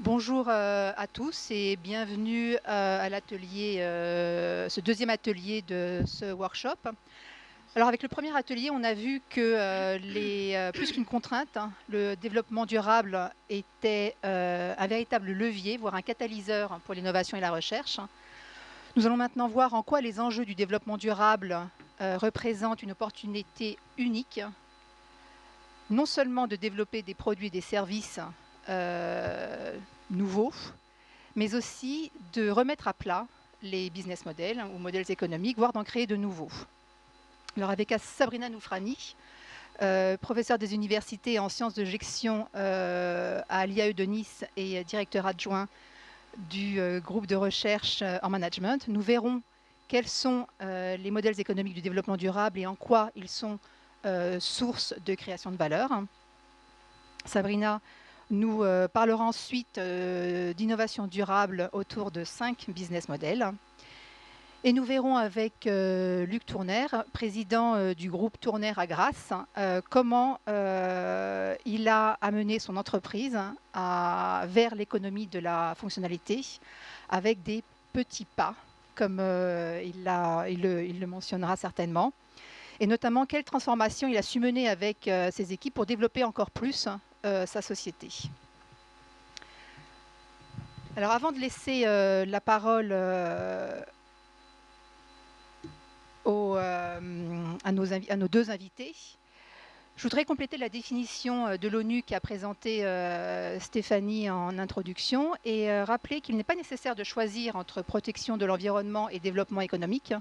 Bonjour à tous et bienvenue à l'atelier, ce deuxième atelier de ce workshop. Alors avec le premier atelier, on a vu que plus qu'une contrainte, hein, le développement durable était un véritable levier, voire un catalyseur pour l'innovation et la recherche. Nous allons maintenant voir en quoi les enjeux du développement durable représentent une opportunité unique, non seulement de développer des produits et des services nouveaux, mais aussi de remettre à plat les business models ou modèles économiques, voire d'en créer de nouveaux. Alors avec Sabrina Noufrani, professeure des universités en sciences de gestion à l'IAE de Nice et directeur adjoint du groupe de recherche en management, nous verrons quels sont les modèles économiques du développement durable et en quoi ils sont source de création de valeur. Sabrina nous parlera ensuite d'innovation durable autour de 5 business models. Et nous verrons avec Luc Tourner, président du groupe Tourner à Grasse, comment il a amené son entreprise vers l'économie de la fonctionnalité avec des petits pas, comme il le mentionnera certainement. Et notamment, quelle transformation il a su mener avec ses équipes pour développer encore plus sa société. Alors avant de laisser la parole à nos deux invités, je voudrais compléter la définition de l'ONU qu'a présentée Stéphanie en introduction et rappeler qu'il n'est pas nécessaire de choisir entre protection de l'environnement et développement économique,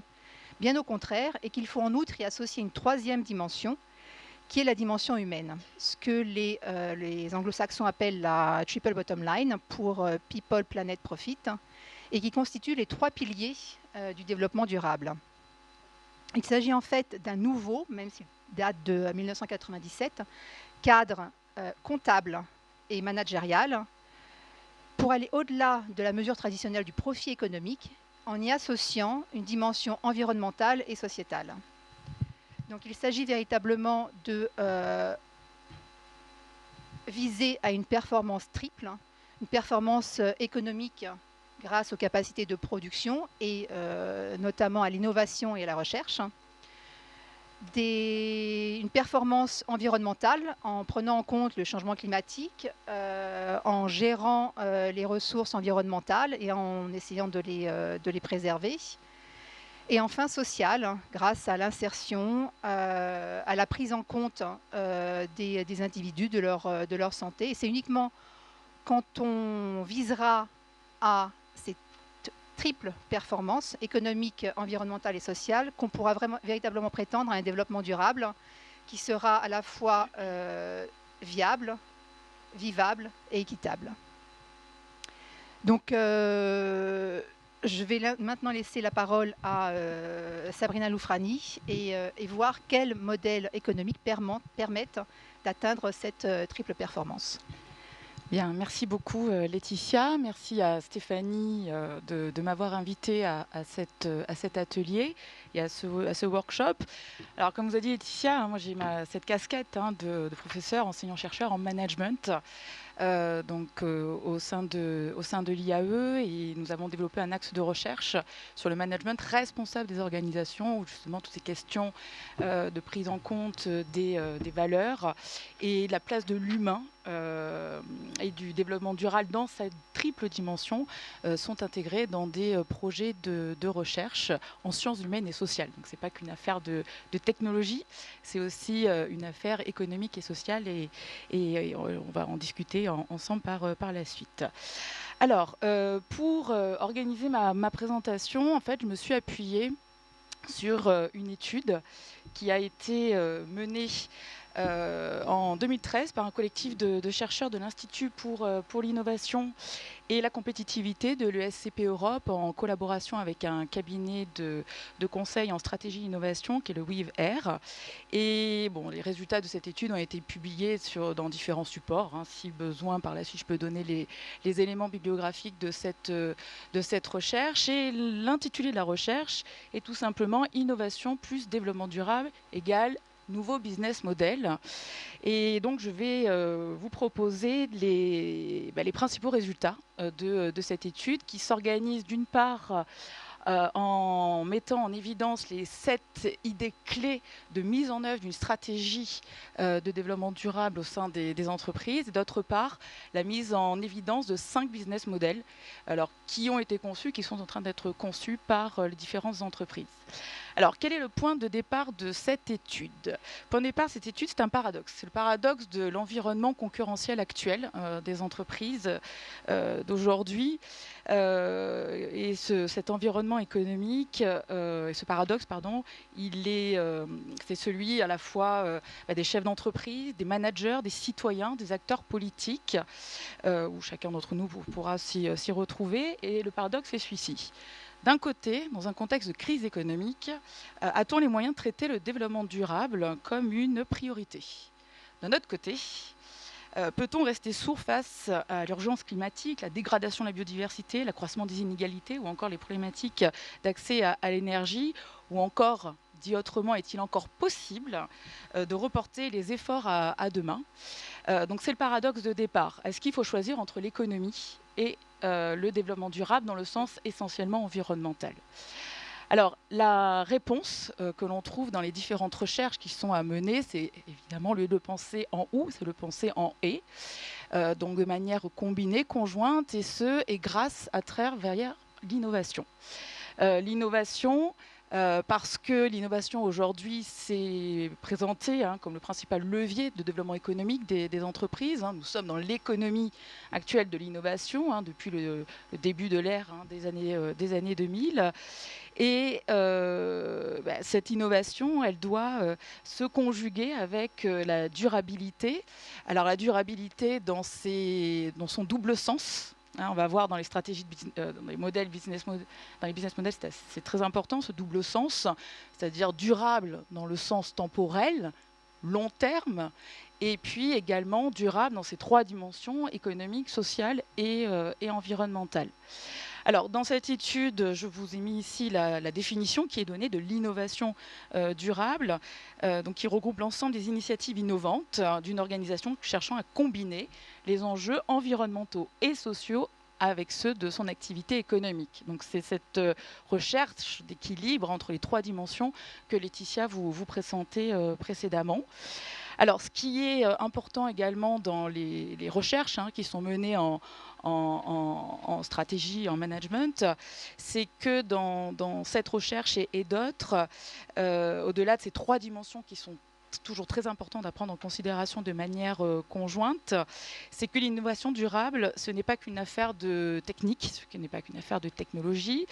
bien au contraire, et qu'il faut en outre y associer une troisième dimension, qui est la dimension humaine, ce que les anglo-saxons appellent la triple bottom line pour People, Planet, Profit, et qui constitue les trois piliers du développement durable. Il s'agit en fait d'un nouveau, même s'il date de 1997, cadre comptable et managérial pour aller au-delà de la mesure traditionnelle du profit économique en y associant une dimension environnementale et sociétale. Donc il s'agit véritablement de viser à une performance triple, une performance économique grâce aux capacités de production et notamment à l'innovation et à la recherche. Une performance environnementale en prenant en compte le changement climatique, en gérant les ressources environnementales et en essayant de les préserver. Et enfin sociale, grâce à l'insertion, à la prise en compte des individus, de leur santé. Et c'est uniquement quand on visera à ces triple performance économique, environnementale et sociale qu'on pourra véritablement prétendre à un développement durable qui sera à la fois viable, vivable et équitable. Donc, je vais maintenant laisser la parole à Sabrina Noufrani et voir quels modèles économiques permettent d'atteindre cette triple performance. Bien, merci beaucoup Laetitia, merci à Stéphanie de m'avoir invitée à cet atelier et à ce workshop. Alors comme vous a dit Laetitia, moi j'ai cette casquette de professeur, enseignant-chercheur en management. Au sein de l'IAE, et nous avons développé un axe de recherche sur le management responsable des organisations, où justement toutes ces questions de prise en compte des valeurs et la place de l'humain et du développement durable dans cette triple dimension sont intégrées dans des projets de recherche en sciences humaines et sociales. Donc c'est pas qu'une affaire de technologie, c'est aussi une affaire économique et sociale, et on va en discuter ensemble par la suite. Alors, pour organiser ma présentation, en fait, je me suis appuyée sur une étude qui a été menée en 2013 par un collectif de chercheurs de l'Institut pour l'innovation et la compétitivité de l'ESCP Europe, en collaboration avec un cabinet de conseil en stratégie d'innovation qui est le WIV Air. Et bon, les résultats de cette étude ont été publiés dans différents supports. Si besoin, par la suite, je peux donner les éléments bibliographiques de cette recherche. Et l'intitulé de la recherche est tout simplement « Innovation plus développement durable égale nouveaux business models. Et donc, je vais vous proposer les principaux résultats de cette étude qui s'organise d'une part en mettant en évidence les 7 idées clés de mise en œuvre d'une stratégie de développement durable au sein des entreprises, et d'autre part, la mise en évidence de 5 business models qui ont été conçus, qui sont en train d'être conçus par les différentes entreprises. Alors, quel est le point de départ de cette étude? Le point de départ, cette étude, c'est un paradoxe. C'est le paradoxe de l'environnement concurrentiel actuel des entreprises d'aujourd'hui. Et cet environnement économique, et ce paradoxe, pardon, c'est celui à la fois des chefs d'entreprise, des managers, des citoyens, des acteurs politiques, où chacun d'entre nous pourra s'y retrouver. Et le paradoxe est celui-ci. D'un côté, dans un contexte de crise économique, a-t-on les moyens de traiter le développement durable comme une priorité? D'un autre côté, peut-on rester sourd face à l'urgence climatique, la dégradation de la biodiversité, l'accroissement des inégalités ou encore les problématiques d'accès à l'énergie? Ou encore, dit autrement, est-il encore possible de reporter les efforts à demain? Donc c'est le paradoxe de départ. Est-ce qu'il faut choisir entre l'économie et le développement durable dans le sens essentiellement environnemental? Alors, la réponse que l'on trouve dans les différentes recherches qui sont à mener, c'est évidemment, au lieu de penser en ou, c'est le penser en et, donc de manière combinée, conjointe, et grâce à travers l'innovation. L'innovation, parce que l'innovation aujourd'hui s'est présentée comme le principal levier de développement économique des entreprises. Nous sommes dans l'économie actuelle de l'innovation depuis le début de l'ère des années 2000. Et cette innovation, elle doit se conjuguer avec la durabilité. Alors la durabilité dans son double sens. On va voir dans les stratégies, dans les modèles dans les business models, c'est très important ce double sens, c'est-à-dire durable dans le sens temporel, long terme, et puis également durable dans ces 3 dimensions, économique, sociale et environnementale. Alors, dans cette étude, je vous ai mis ici la définition qui est donnée de l'innovation durable, donc qui regroupe l'ensemble des initiatives innovantes d'une organisation cherchant à combiner les enjeux environnementaux et sociaux avec ceux de son activité économique. Donc, c'est cette recherche d'équilibre entre les 3 dimensions que Laetitia vous présentait précédemment. Alors, ce qui est important également dans les recherches qui sont menées en stratégie, en management, c'est que dans cette recherche et d'autres, au-delà de ces 3 dimensions qui sont toujours très important à prendre en considération de manière conjointe, c'est que l'innovation durable, ce n'est pas qu'une affaire de technique, ce n'est pas qu'une affaire de technologie,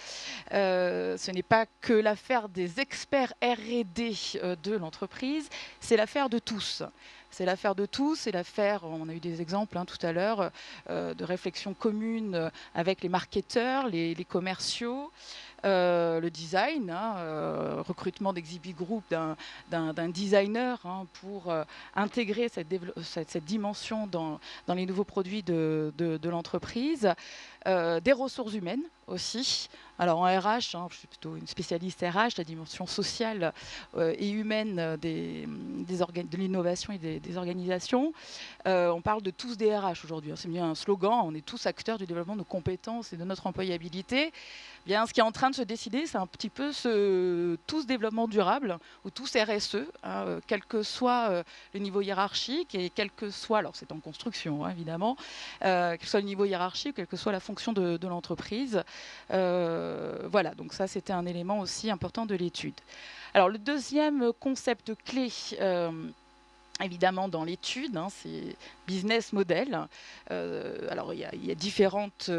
ce n'est pas que l'affaire des experts R&D de l'entreprise, c'est l'affaire de tous. C'est l'affaire de tous, c'est l'affaire, on a eu des exemples tout à l'heure, de réflexion commune avec les marketeurs, les commerciaux, le design, recrutement d'Exhibit Group d'un designer pour intégrer cette dimension dans les nouveaux produits de l'entreprise, des ressources humaines aussi. Alors en RH, je suis plutôt une spécialiste RH, la dimension sociale et humaine de l'innovation et des organisations. On parle de tous des RH aujourd'hui. C'est bien un slogan, on est tous acteurs du développement de nos compétences et de notre employabilité. Bien, ce qui est en train de se décider, c'est un petit peu tous développement durable ou tous RSE, quel que soit le niveau hiérarchique et quel que soit, alors c'est en construction évidemment, quel que soit le niveau hiérarchique, quelle que soit la fonction de l'entreprise. Voilà, donc ça c'était un élément aussi important de l'étude. Alors le deuxième concept clé, évidemment dans l'étude, c'est business model. Alors il y a différentes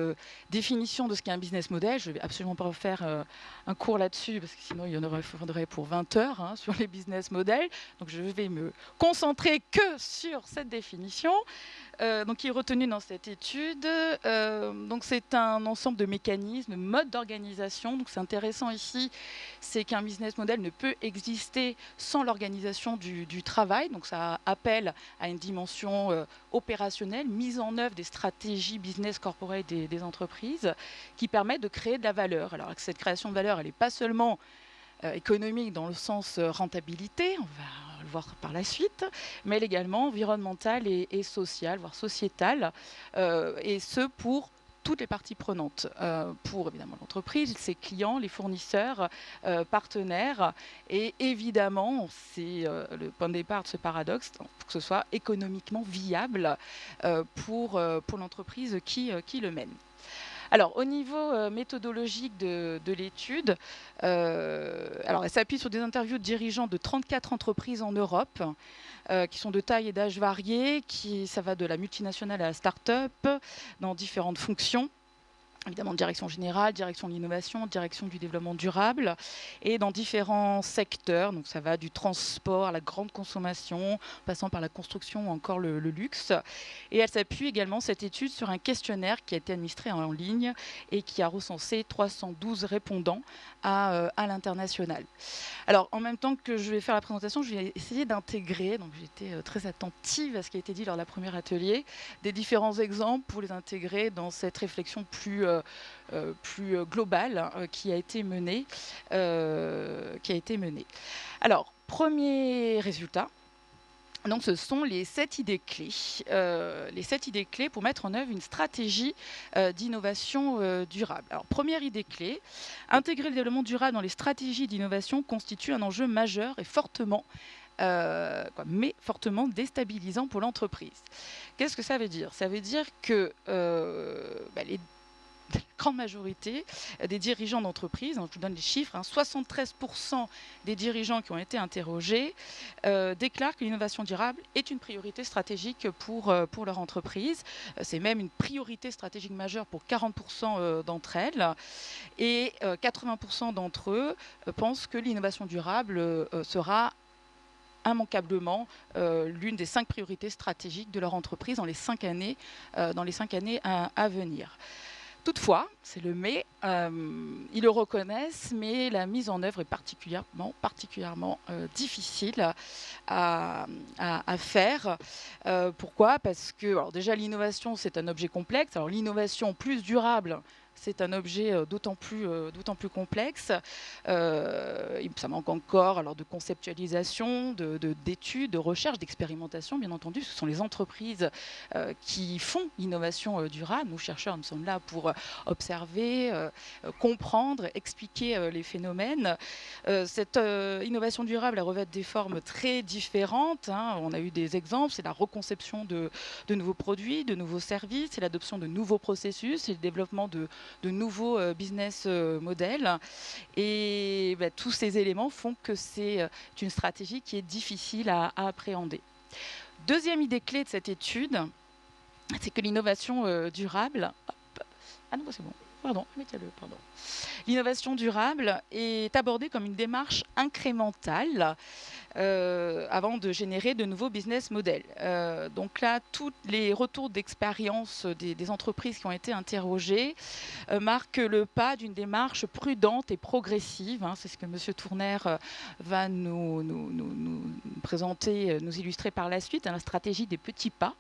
définitions de ce qu'est un business model. Je ne vais absolument pas faire un cours là-dessus parce que sinon il y en faudrait pour 20 heures sur les business models. Donc je vais me concentrer que sur cette définition. Donc, qui est retenu dans cette étude. Donc, c'est un ensemble de mécanismes, de modes d'organisation. Donc, c'est intéressant ici, c'est qu'un business model ne peut exister sans l'organisation du travail. Donc, ça appelle à une dimension opérationnelle, mise en œuvre des stratégies business corporate des entreprises qui permettent de créer de la valeur. Alors, cette création de valeur, elle n'est pas seulement économique dans le sens rentabilité, on va le voir par la suite, mais également environnementale et sociale, voire sociétale, et ce pour toutes les parties prenantes, pour évidemment l'entreprise, ses clients, les fournisseurs, partenaires, et évidemment, c'est le point de départ de ce paradoxe, pour que ce soit économiquement viable pour l'entreprise qui le mène. Alors, au niveau méthodologique de l'étude, alors elle s'appuie sur des interviews de dirigeants de 34 entreprises en Europe, qui sont de taille et d'âge variés, ça va de la multinationale à la start-up, dans différentes fonctions. Évidemment, direction générale, direction de l'innovation, direction du développement durable, et dans différents secteurs. Donc, ça va du transport à la grande consommation, passant par la construction ou encore le luxe. Et elle s'appuie également, cette étude, sur un questionnaire qui a été administré en ligne et qui a recensé 312 répondants à l'international. Alors, en même temps que je vais faire la présentation, je vais essayer d'intégrer, donc j'étais très attentive à ce qui a été dit lors de la première atelier, des différents exemples pour les intégrer dans cette réflexion plus globale qui a été menée. Alors, premier résultat. Donc, ce sont les 7 idées clés. Les 7 idées clés pour mettre en œuvre une stratégie d'innovation durable. Alors, première idée clé, intégrer le développement durable dans les stratégies d'innovation constitue un enjeu majeur et fortement déstabilisant pour l'entreprise. Qu'est-ce que ça veut dire? Ça veut dire que la grande majorité des dirigeants d'entreprise, je vous donne les chiffres, 73% des dirigeants qui ont été interrogés déclarent que l'innovation durable est une priorité stratégique pour leur entreprise. C'est même une priorité stratégique majeure pour 40% d'entre elles. Et 80% d'entre eux pensent que l'innovation durable sera immanquablement l'une des 5 priorités stratégiques de leur entreprise dans les 5 années à venir. Toutefois, c'est le mais, ils le reconnaissent, mais la mise en œuvre est particulièrement difficile à faire. Pourquoi? Parce que alors déjà l'innovation, c'est un objet complexe. Alors l'innovation plus durable, c'est un objet d'autant plus complexe. Ça manque encore alors, de conceptualisation, d'études, de recherche, d'expérimentation, bien entendu. Ce sont les entreprises qui font l'innovation durable. Nous, chercheurs, nous sommes là pour observer, comprendre, expliquer les phénomènes. Cette innovation durable, elle revêt des formes très différentes. On a eu des exemples. C'est la reconception de nouveaux produits, de nouveaux services, c'est l'adoption de nouveaux processus, c'est le développement de nouveaux business models. Et tous ces éléments font que c'est une stratégie qui est difficile à appréhender. Deuxième idée clé de cette étude, c'est que l'innovation durable... Ah non, c'est bon. Pardon. L'innovation durable est abordée comme une démarche incrémentale avant de générer de nouveaux business models. Donc là, tous les retours d'expérience des entreprises qui ont été interrogées marquent le pas d'une démarche prudente et progressive. C'est ce que M. Tourner va nous présenter, nous illustrer par la suite, la stratégie des petits pas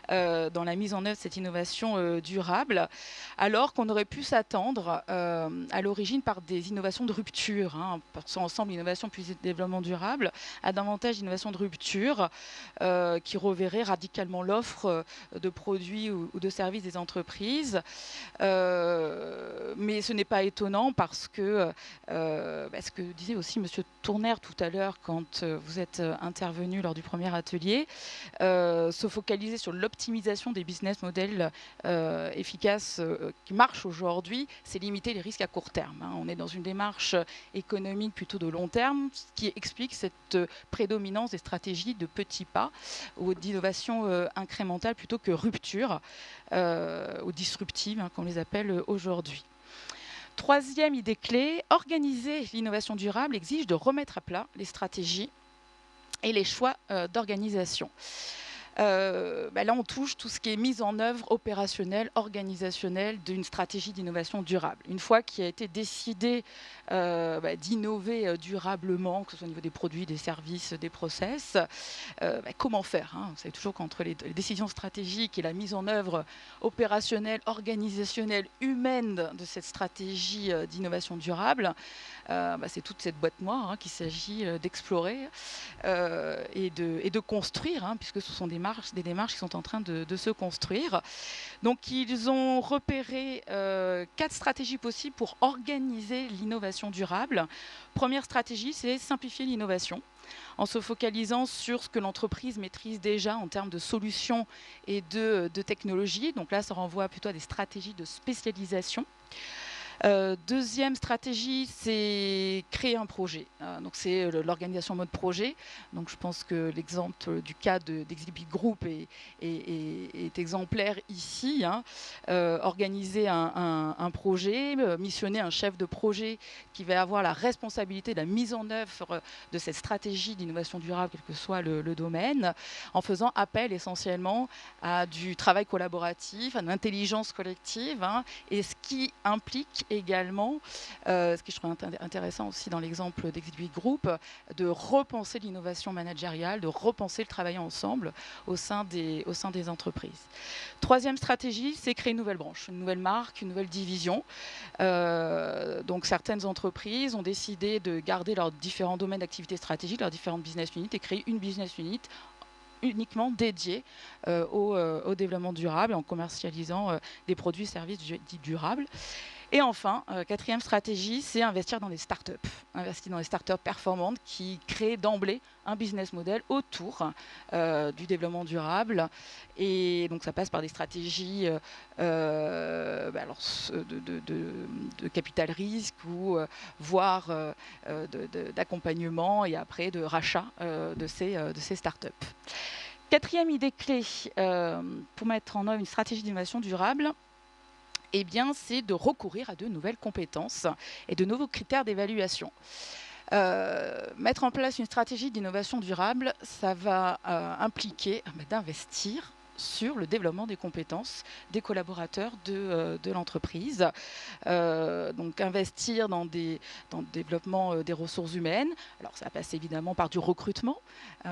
dans la mise en œuvre de cette innovation durable, alors qu'on aurait pu s'attendre à l'origine par des innovations de rupture, passant ensemble innovation puis développement durable, à davantage d'innovation de rupture qui reverrait radicalement l'offre de produits ou de services des entreprises. Mais ce n'est pas étonnant parce que ce que disait aussi M. Tourner tout à l'heure quand vous êtes intervenu lors du premier atelier, se focaliser sur l'optimisation des business models efficaces qui marchent aujourd'hui, c'est limiter les risques à court terme. On est dans une démarche économique plutôt de long terme, ce qui explique cette prédominance des stratégies de petits pas ou d'innovation incrémentale plutôt que rupture ou disruptive, comme on les appelle aujourd'hui. Troisième idée clé, organiser l'innovation durable exige de remettre à plat les stratégies et les choix d'organisation. Là, on touche tout ce qui est mise en œuvre opérationnelle, organisationnelle d'une stratégie d'innovation durable. Une fois qu'il a été décidé d'innover durablement, que ce soit au niveau des produits, des services, des process, comment faire, hein. Vous savez toujours qu'entre les décisions stratégiques et la mise en œuvre opérationnelle, organisationnelle, humaine de cette stratégie d'innovation durable, c'est toute cette boîte noire qu'il s'agit d'explorer et de construire, puisque ce sont des démarches qui sont en train de se construire. Donc ils ont repéré 4 stratégies possibles pour organiser l'innovation durable. Première stratégie, c'est simplifier l'innovation en se focalisant sur ce que l'entreprise maîtrise déjà en termes de solutions et de technologies. Donc là, ça renvoie plutôt à des stratégies de spécialisation. Deuxième stratégie, c'est créer un projet. Donc c'est l'organisation en mode projet. Donc je pense que l'exemple du cas d'Exhibit Group est exemplaire ici. Organiser un projet, missionner un chef de projet qui va avoir la responsabilité de la mise en œuvre de cette stratégie d'innovation durable, quel que soit le domaine, en faisant appel essentiellement à du travail collaboratif, à l'intelligence collective, et ce qui implique également, ce que je trouve intéressant aussi dans l'exemple d'Exhibit Group, de repenser l'innovation managériale, de repenser le travail ensemble au sein des entreprises. Troisième stratégie, c'est créer une nouvelle branche, une nouvelle marque, une nouvelle division. Donc certaines entreprises ont décidé de garder leurs différents domaines d'activité stratégique, leurs différentes business units, et créer une business unit uniquement dédiée au développement durable, en commercialisant des produits et services dits durables. Et enfin, quatrième stratégie, c'est investir dans des startups. Investir dans des startups performantes qui créent d'emblée un business model autour du développement durable. Et donc ça passe par des stratégies de capital risque ou voire d'accompagnement et après de rachat de ces startups. Quatrième idée clé pour mettre en œuvre une stratégie d'innovation durable, c'est de recourir à de nouvelles compétences et de nouveaux critères d'évaluation. Mettre en place une stratégie d'innovation durable, ça va impliquer d'investir sur le développement des compétences des collaborateurs de l'entreprise. Donc investir dans le développement des ressources humaines. Alors ça passe évidemment par du recrutement, du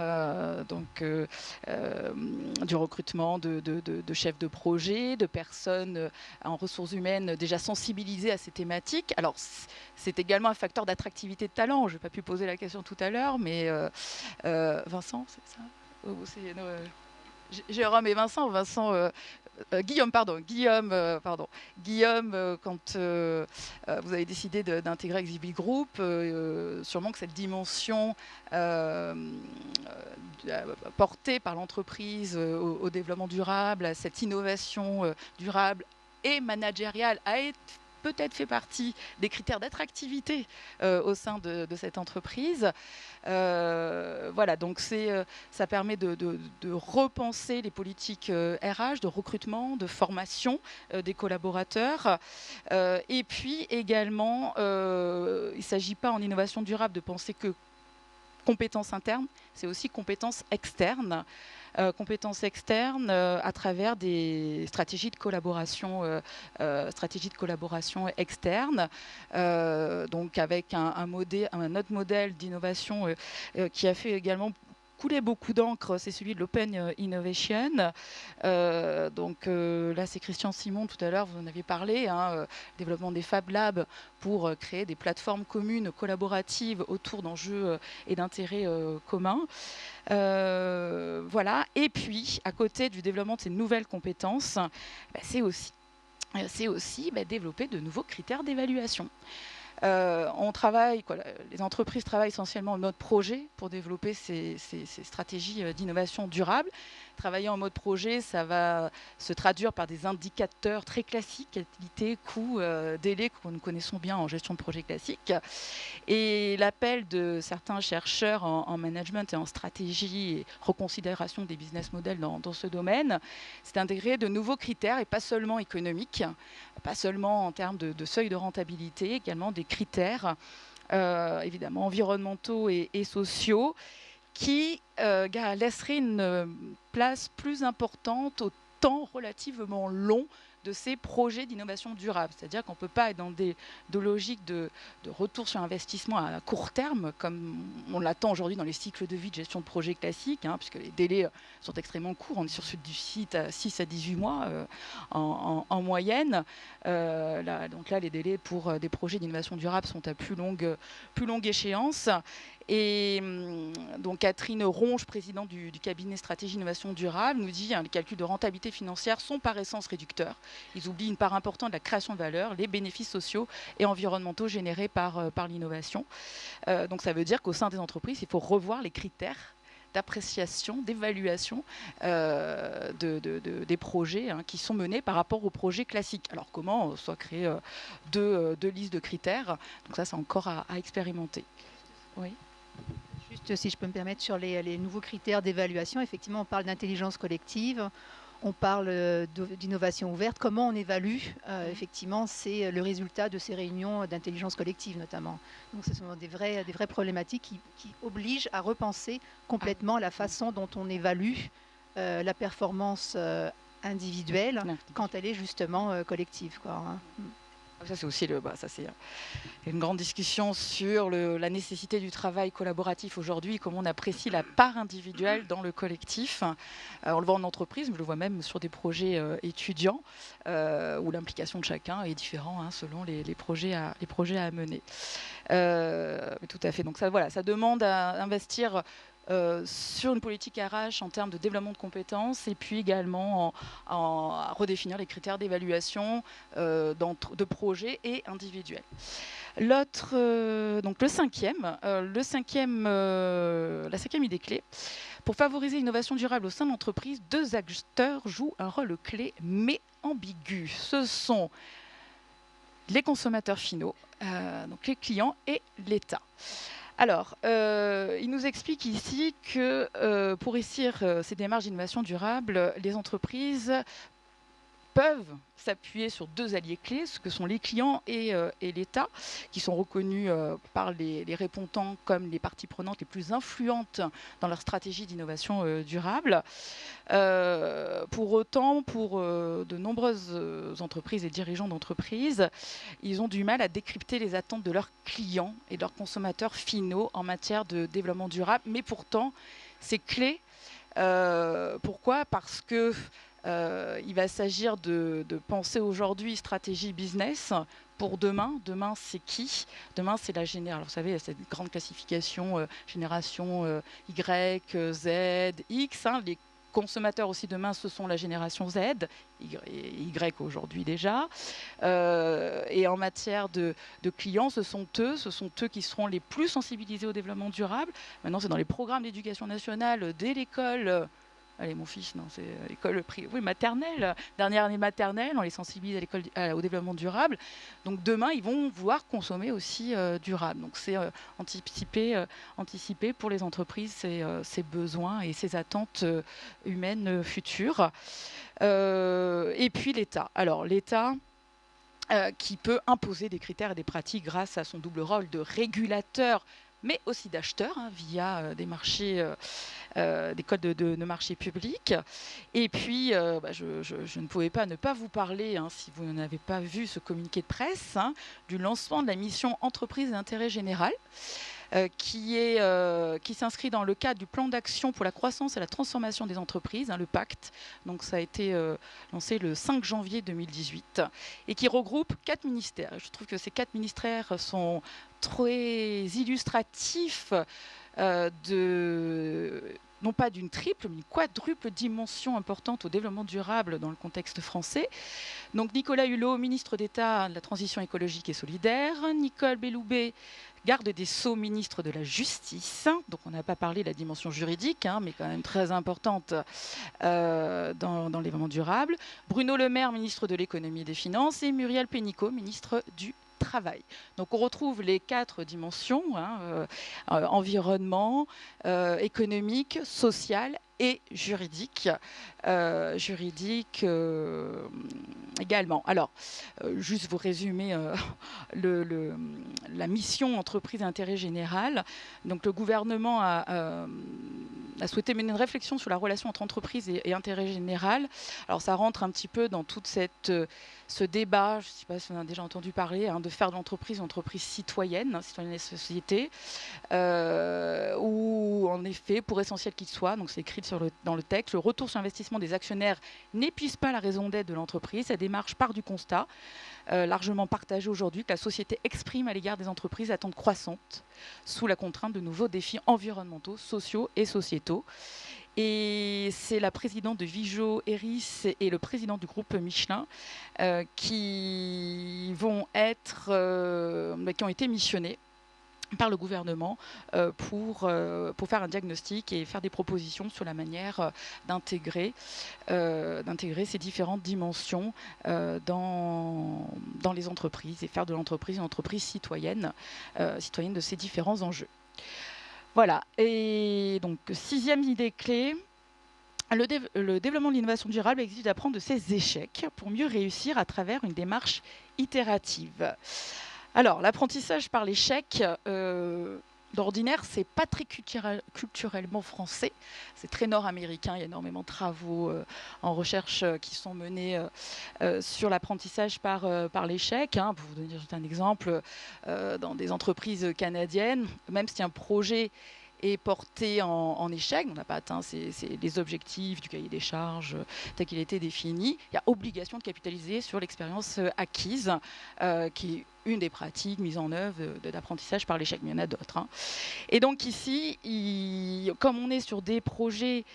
recrutement de chefs de projet, de personnes en ressources humaines déjà sensibilisées à ces thématiques. Alors c'est également un facteur d'attractivité de talent. Je n'ai pas pu poser la question tout à l'heure, mais Vincent, c'est ça Jérôme et Vincent, Guillaume, quand vous avez décidé d'intégrer Exhibit Group, sûrement que cette dimension portée par l'entreprise au développement durable, à cette innovation durable et managériale a peut-être fait partie des critères d'attractivité au sein de cette entreprise. Voilà, donc ça permet de repenser les politiques RH, de recrutement, de formation des collaborateurs. Et puis également, il ne s'agit pas en innovation durable de penser que compétences internes, c'est aussi compétences externes. À travers des stratégies de collaboration externe, donc avec un autre modèle d'innovation qui a fait également couler beaucoup d'encre, c'est celui de l'Open Innovation. Là, c'est Christian Simon, tout à l'heure, vous en avez parlé, développement des Fab Labs pour créer des plateformes communes, collaboratives autour d'enjeux et d'intérêts communs. Voilà. Et puis, à côté du développement de ces nouvelles compétences, c'est aussi développer de nouveaux critères d'évaluation. Les entreprises travaillent essentiellement en mode projet pour développer ces stratégies d'innovation durable. Travailler en mode projet, ça va se traduire par des indicateurs très classiques, qualité, coût, délai, que nous connaissons bien en gestion de projet classique. Et l'appel de certains chercheurs en management et en stratégie et reconsidération des business models dans ce domaine, c'est d'intégrer de nouveaux critères et pas seulement économiques, pas seulement en termes de seuil de rentabilité, également des critères évidemment environnementaux et sociaux qui laisserait une place plus importante au temps relativement long de ces projets d'innovation durable. C'est-à-dire qu'on ne peut pas être dans des logiques de retour sur investissement à court terme, comme on l'attend aujourd'hui dans les cycles de vie de gestion de projet classiques, puisque les délais sont extrêmement courts. On est sur du 6 à 18 mois en moyenne. Donc là, les délais pour des projets d'innovation durable sont à plus longue échéance. Et donc Catherine Ronge, présidente du cabinet Stratégie Innovation Durable, nous dit les calculs de rentabilité financière sont par essence réducteurs. Ils oublient une part importante de la création de valeur, les bénéfices sociaux et environnementaux générés par l'innovation. Donc ça veut dire qu'au sein des entreprises, il faut revoir les critères d'appréciation, d'évaluation des projets qui sont menés par rapport aux projets classiques. Alors comment soit créer deux listes de critères. Donc ça, c'est encore à expérimenter. Oui. Juste si je peux me permettre sur les nouveaux critères d'évaluation, effectivement on parle d'intelligence collective, on parle d'innovation ouverte. Comment on évalue effectivement c'est le résultat de ces réunions d'intelligence collective notamment. Donc ce sont des vraies problématiques qui obligent à repenser complètement la façon dont on évalue la performance individuelle quand elle est justement collective, quoi, hein. Ça, c'est aussi une grande discussion sur la nécessité du travail collaboratif aujourd'hui, comment on apprécie la part individuelle dans le collectif. On le voit en entreprise, mais je le vois même sur des projets étudiants, où l'implication de chacun est différente selon les projets à mener. Tout à fait. Donc ça demande à investir sur une politique RH en termes de développement de compétences et puis également à redéfinir les critères d'évaluation de projets et individuels. Donc la cinquième idée clé, pour favoriser l'innovation durable au sein de l'entreprise, 2 acteurs jouent un rôle clé mais ambigu. Ce sont les consommateurs finaux, donc les clients et l'État. Alors, il nous explique ici que pour réussir ces démarches d'innovation durable, les entreprises peuvent s'appuyer sur 2 alliés clés, ce que sont les clients et l'État, qui sont reconnus par les répondants comme les parties prenantes les plus influentes dans leur stratégie d'innovation durable. Pour autant, pour de nombreuses entreprises et dirigeants d'entreprises, ils ont du mal à décrypter les attentes de leurs clients et de leurs consommateurs finaux en matière de développement durable. Mais pourtant, c'est clé. Pourquoi ? Parce que il va s'agir de penser aujourd'hui stratégie business pour demain. Demain, c'est qui ? Demain, c'est la génération. Alors, vous savez, il y a cette grande classification génération Y, Z, X. Les consommateurs aussi demain, ce sont la génération Z, Y aujourd'hui déjà. Et en matière de clients, ce sont eux qui seront les plus sensibilisés au développement durable. Maintenant, c'est dans les programmes d'éducation nationale, dès l'école. Allez, mon fils, non, c'est l'école maternelle, dernière année maternelle, on les sensibilise à l'école au développement durable. Donc demain, ils vont vouloir consommer aussi durable. Donc c'est anticiper pour les entreprises ces besoins et ces attentes humaines futures. Et puis l'État. Alors l'État qui peut imposer des critères et des pratiques grâce à son double rôle de régulateur, mais aussi d'acheteurs via des marchés, des codes de marché public. Et puis, je ne pouvais pas ne pas vous parler, si vous n'avez pas vu ce communiqué de presse, du lancement de la mission entreprise d'intérêt général, qui s'inscrit dans le cadre du plan d'action pour la croissance et la transformation des entreprises, le PACTE. Donc ça a été lancé le 5 janvier 2018 et qui regroupe 4 ministères. Je trouve que ces 4 ministères sont très illustratifs non pas d'une triple, mais une quadruple dimension importante au développement durable dans le contexte français. Donc Nicolas Hulot, ministre d'État de la Transition écologique et solidaire, Nicole Belloubet, garde des Sceaux, ministre de la Justice. Donc on n'a pas parlé de la dimension juridique, mais quand même très importante dans le développement durable. Bruno Le Maire, ministre de l'Économie et des Finances, et Muriel Pénicaud, ministre du Travail. Donc on retrouve les 4 dimensions, environnement, économique, social et juridique. Également. Alors, juste vous résumer la mission entreprise d'intérêt général. Donc, le gouvernement a souhaité mener une réflexion sur la relation entre entreprise et intérêt général. Alors, ça rentre un petit peu dans toute ce débat, je ne sais pas si on a déjà entendu parler, de faire de l'entreprise une entreprise citoyenne, citoyenne et société, où, en effet, pour essentiel qu'il soit, donc c'est écrit dans le texte, le retour sur investissement des actionnaires n'épuise pas la raison d'être de l'entreprise. Cette démarche part du constat, largement partagé aujourd'hui, que la société exprime à l'égard des entreprises attentes croissantes sous la contrainte de nouveaux défis environnementaux, sociaux et sociétaux. Et c'est la présidente de Vigeot Eris et le président du groupe Michelin qui ont été missionnés par le gouvernement pour faire un diagnostic et faire des propositions sur la manière d'intégrer ces différentes dimensions dans les entreprises et faire de l'entreprise une entreprise citoyenne de ces différents enjeux. Voilà, et donc 6e idée clé, le développement de l'innovation durable exige d'apprendre de ses échecs pour mieux réussir à travers une démarche itérative. Alors, l'apprentissage par l'échec, d'ordinaire, c'est pas très culturellement français, c'est très nord-américain. Il y a énormément de travaux en recherche qui sont menés sur l'apprentissage par l'échec. Pour vous donner juste un exemple, dans des entreprises canadiennes, même si un projet est porté en échec, on n'a pas atteint les objectifs du cahier des charges tel qu'il était défini, il y a obligation de capitaliser sur l'expérience acquise, qui est une des pratiques mises en œuvre d'apprentissage par l'échec, mais il y en a d'autres. Et donc ici, comme on est sur des projets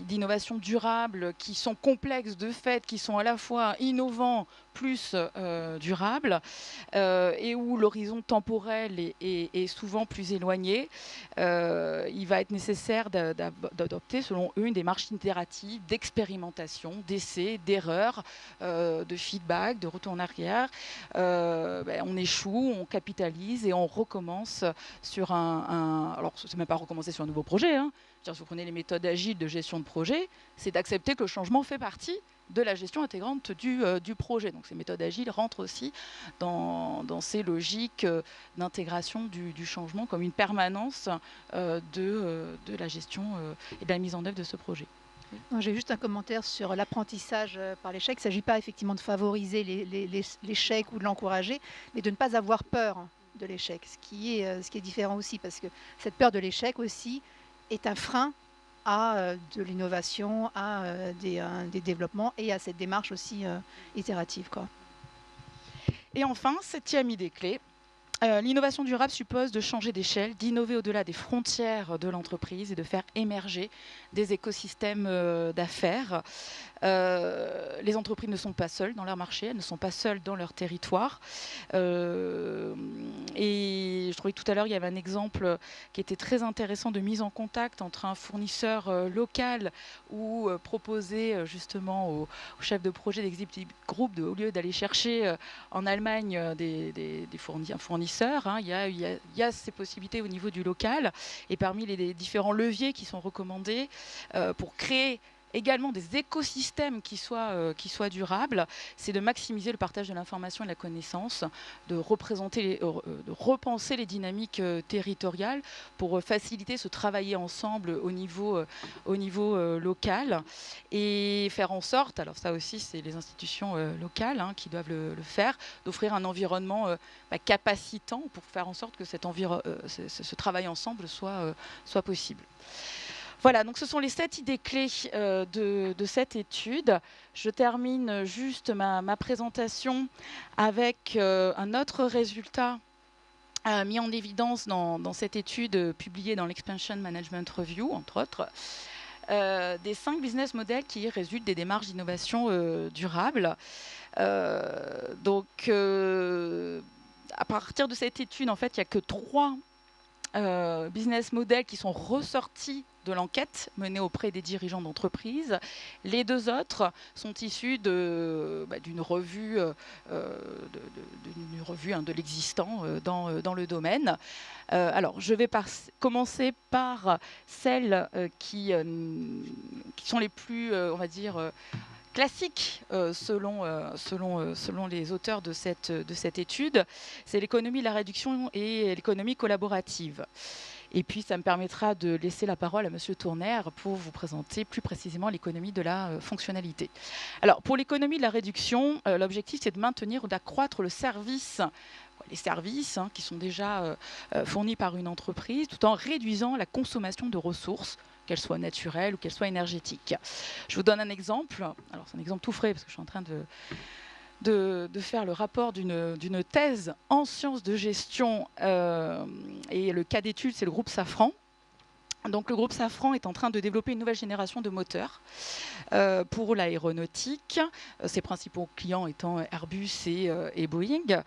d'innovation durable, qui sont complexes de fait, qui sont à la fois innovants plus durables, et où l'horizon temporel est souvent plus éloigné, il va être nécessaire d'adopter, selon eux, une démarche itérative d'expérimentation, d'essais, d'erreurs, de feedback, de retour en arrière. On échoue, on capitalise et on recommence sur alors, c'est même pas recommencer sur un nouveau projet. Si vous prenez les méthodes agiles de gestion de projet, c'est d'accepter que le changement fait partie de la gestion intégrante du projet. Donc ces méthodes agiles rentrent aussi dans ces logiques d'intégration du changement comme une permanence de la gestion et de la mise en œuvre de ce projet. J'ai juste un commentaire sur l'apprentissage par l'échec. Il ne s'agit pas effectivement de favoriser l'échec ou de l'encourager, mais de ne pas avoir peur de l'échec, ce qui est différent aussi, parce que cette peur de l'échec aussi est un frein à de l'innovation, à des développements et à cette démarche aussi itérative, quoi. Et enfin, 7e idée clé. L'innovation durable suppose de changer d'échelle, d'innover au-delà des frontières de l'entreprise et de faire émerger des écosystèmes d'affaires. Les entreprises ne sont pas seules dans leur marché, elles ne sont pas seules dans leur territoire. Et je trouvais que tout à l'heure, il y avait un exemple qui était très intéressant de mise en contact entre un fournisseur local ou proposer justement aux chefs de projet d'Executive Group, au lieu d'aller chercher en Allemagne un fournisseur, il y a ces possibilités au niveau du local. Et parmi les différents leviers qui sont recommandés pour créer également des écosystèmes qui soient durables, c'est de maximiser le partage de l'information et de la connaissance, de repenser les dynamiques territoriales pour faciliter ce travailler ensemble au niveau local et faire en sorte, alors ça aussi c'est les institutions locales qui doivent le faire, d'offrir un environnement capacitant pour faire en sorte que ce travail ensemble soit possible. Voilà, donc ce sont les 7 idées clés de cette étude. Je termine juste ma présentation avec un autre résultat mis en évidence dans cette étude publiée dans l'Expansion Management Review, entre autres, des 5 business models qui résultent des démarches d'innovation durable. Donc, à partir de cette étude, en fait, il n'y a que 3 business models qui sont ressortis de l'enquête menée auprès des dirigeants d'entreprise. Les 2 autres sont issus d'une revue, de l'existant dans le domaine. Alors, je vais commencer par celles qui sont les plus, on va dire, classiques selon les auteurs de cette étude. C'est l'économie de la réduction et l'économie collaborative. Et puis, ça me permettra de laisser la parole à Monsieur Tourner pour vous présenter plus précisément l'économie de la fonctionnalité. Alors, pour l'économie de la réduction, l'objectif, c'est de maintenir ou d'accroître les services qui sont déjà fournis par une entreprise, tout en réduisant la consommation de ressources, qu'elles soient naturelles ou qu'elles soient énergétiques. Je vous donne un exemple. Alors, c'est un exemple tout frais, parce que je suis en train de faire le rapport d'une thèse en sciences de gestion, et le cas d'étude, c'est le groupe Safran. Donc, le groupe Safran est en train de développer une nouvelle génération de moteurs pour l'aéronautique, ses principaux clients étant Airbus et Boeing.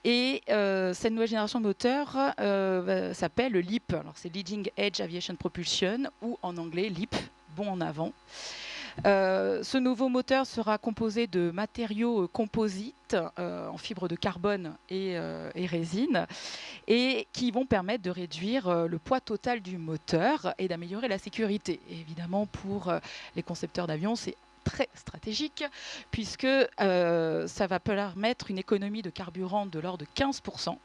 Et cette nouvelle génération de moteurs s'appelle le LEAP. Alors, c'est Leading Edge Aviation Propulsion, ou en anglais LEAP, bond en avant. Ce nouveau moteur sera composé de matériaux composites en fibre de carbone et résine, et qui vont permettre de réduire le poids total du moteur et d'améliorer la sécurité. Et évidemment, pour les concepteurs d'avions, c'est très stratégique, puisque ça va permettre une économie de carburant de l'ordre de 15%,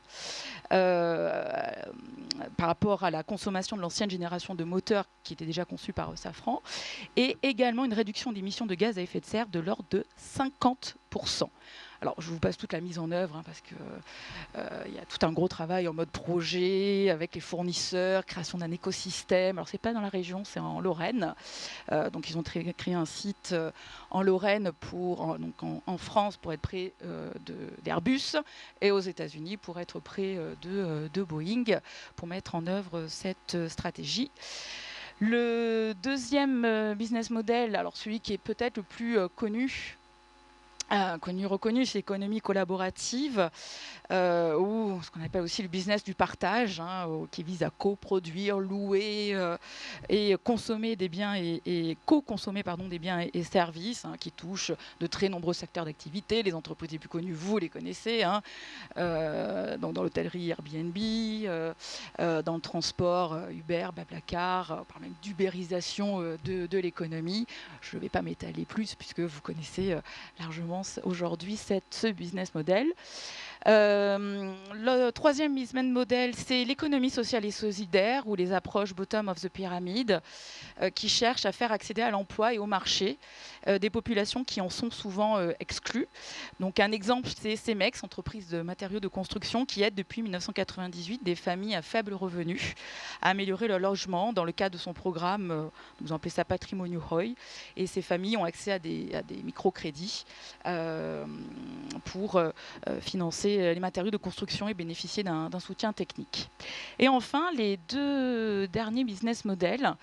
par rapport à la consommation de l'ancienne génération de moteurs qui était déjà conçue par Safran, et également une réduction d'émissions de gaz à effet de serre de l'ordre de 50%. Alors, je vous passe toute la mise en œuvre, parce qu'il y a tout un gros travail en mode projet avec les fournisseurs, création d'un écosystème. Alors, ce n'est pas dans la région, c'est en Lorraine. Donc, ils ont créé un site en Lorraine, en France, pour être près d'Airbus, et aux États-Unis pour être près de Boeing, pour mettre en œuvre cette stratégie. Le deuxième business model, alors celui qui est peut-être le plus reconnu, c'est l'économie collaborative, ou ce qu'on appelle aussi le business du partage, qui vise à coproduire, louer et consommer des biens et co-consommer des biens et services, qui touchent de très nombreux secteurs d'activité. Les entreprises les plus connues, vous les connaissez, donc dans l'hôtellerie Airbnb, dans le transport Uber, Blablacar, on parle même d'ubérisation de l'économie. Je ne vais pas m'étaler plus, puisque vous connaissez largement aujourd'hui ce business model. Le troisième business model, c'est l'économie sociale et solidaire, ou les approches bottom of the pyramid, qui cherchent à faire accéder à l'emploi et au marché des populations qui en sont souvent exclues. Donc, un exemple, c'est Cemex, entreprise de matériaux de construction, qui aide depuis 1998 des familles à faible revenu à améliorer leur logement dans le cadre de son programme, nous appelons ça Patrimonio Roy, et ces familles ont accès à des microcrédits pour financer les matériaux de construction et bénéficier d'un soutien technique. Et enfin, les 2 derniers business models.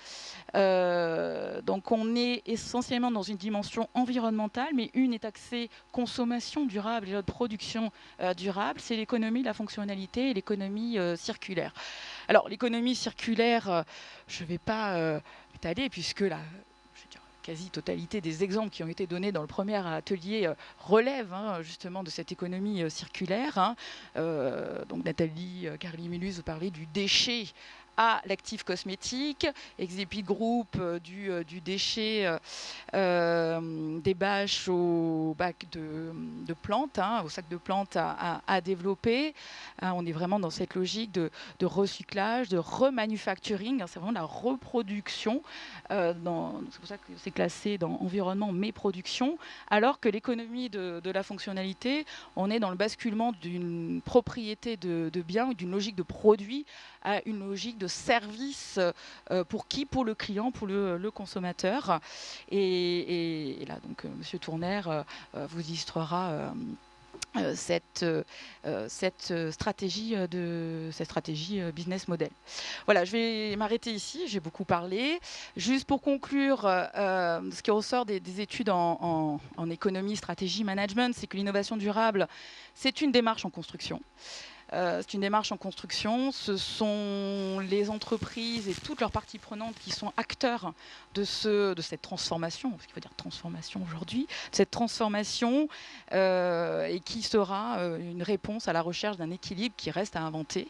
Donc, on est essentiellement dans une dimension environnementale, mais une est axée consommation durable et l'autre production durable. C'est l'économie de la fonctionnalité et l'économie circulaire. Alors, l'économie circulaire, je ne vais pas m'étaler, puisque quasi-totalité des exemples qui ont été donnés dans le premier atelier relèvent justement de cette économie circulaire. Donc, Nathalie Carly-Mulus vous parlait du déchet à l'actif cosmétique, Exhibit Group du déchet des bâches au bac de plantes, au sac de plantes à développer. On est vraiment dans cette logique de recyclage, de remanufacturing. C'est vraiment la reproduction. C'est pour ça que c'est classé dans environnement mais production, alors que l'économie de la fonctionnalité, on est dans le basculement d'une propriété de biens ou d'une logique de produit à une logique de service. Pour qui? Pour le client, pour le consommateur. Et là, donc, Monsieur Tourner vous illustrera cette stratégie business model. Voilà, je vais m'arrêter ici, j'ai beaucoup parlé. Juste pour conclure, ce qui ressort des études en économie, stratégie, management, c'est que l'innovation durable, c'est une démarche en construction. C'est une démarche en construction. Ce sont les entreprises et toutes leurs parties prenantes qui sont acteurs de cette transformation, parce qu'il faut dire transformation aujourd'hui, cette transformation et qui sera une réponse à la recherche d'un équilibre qui reste à inventer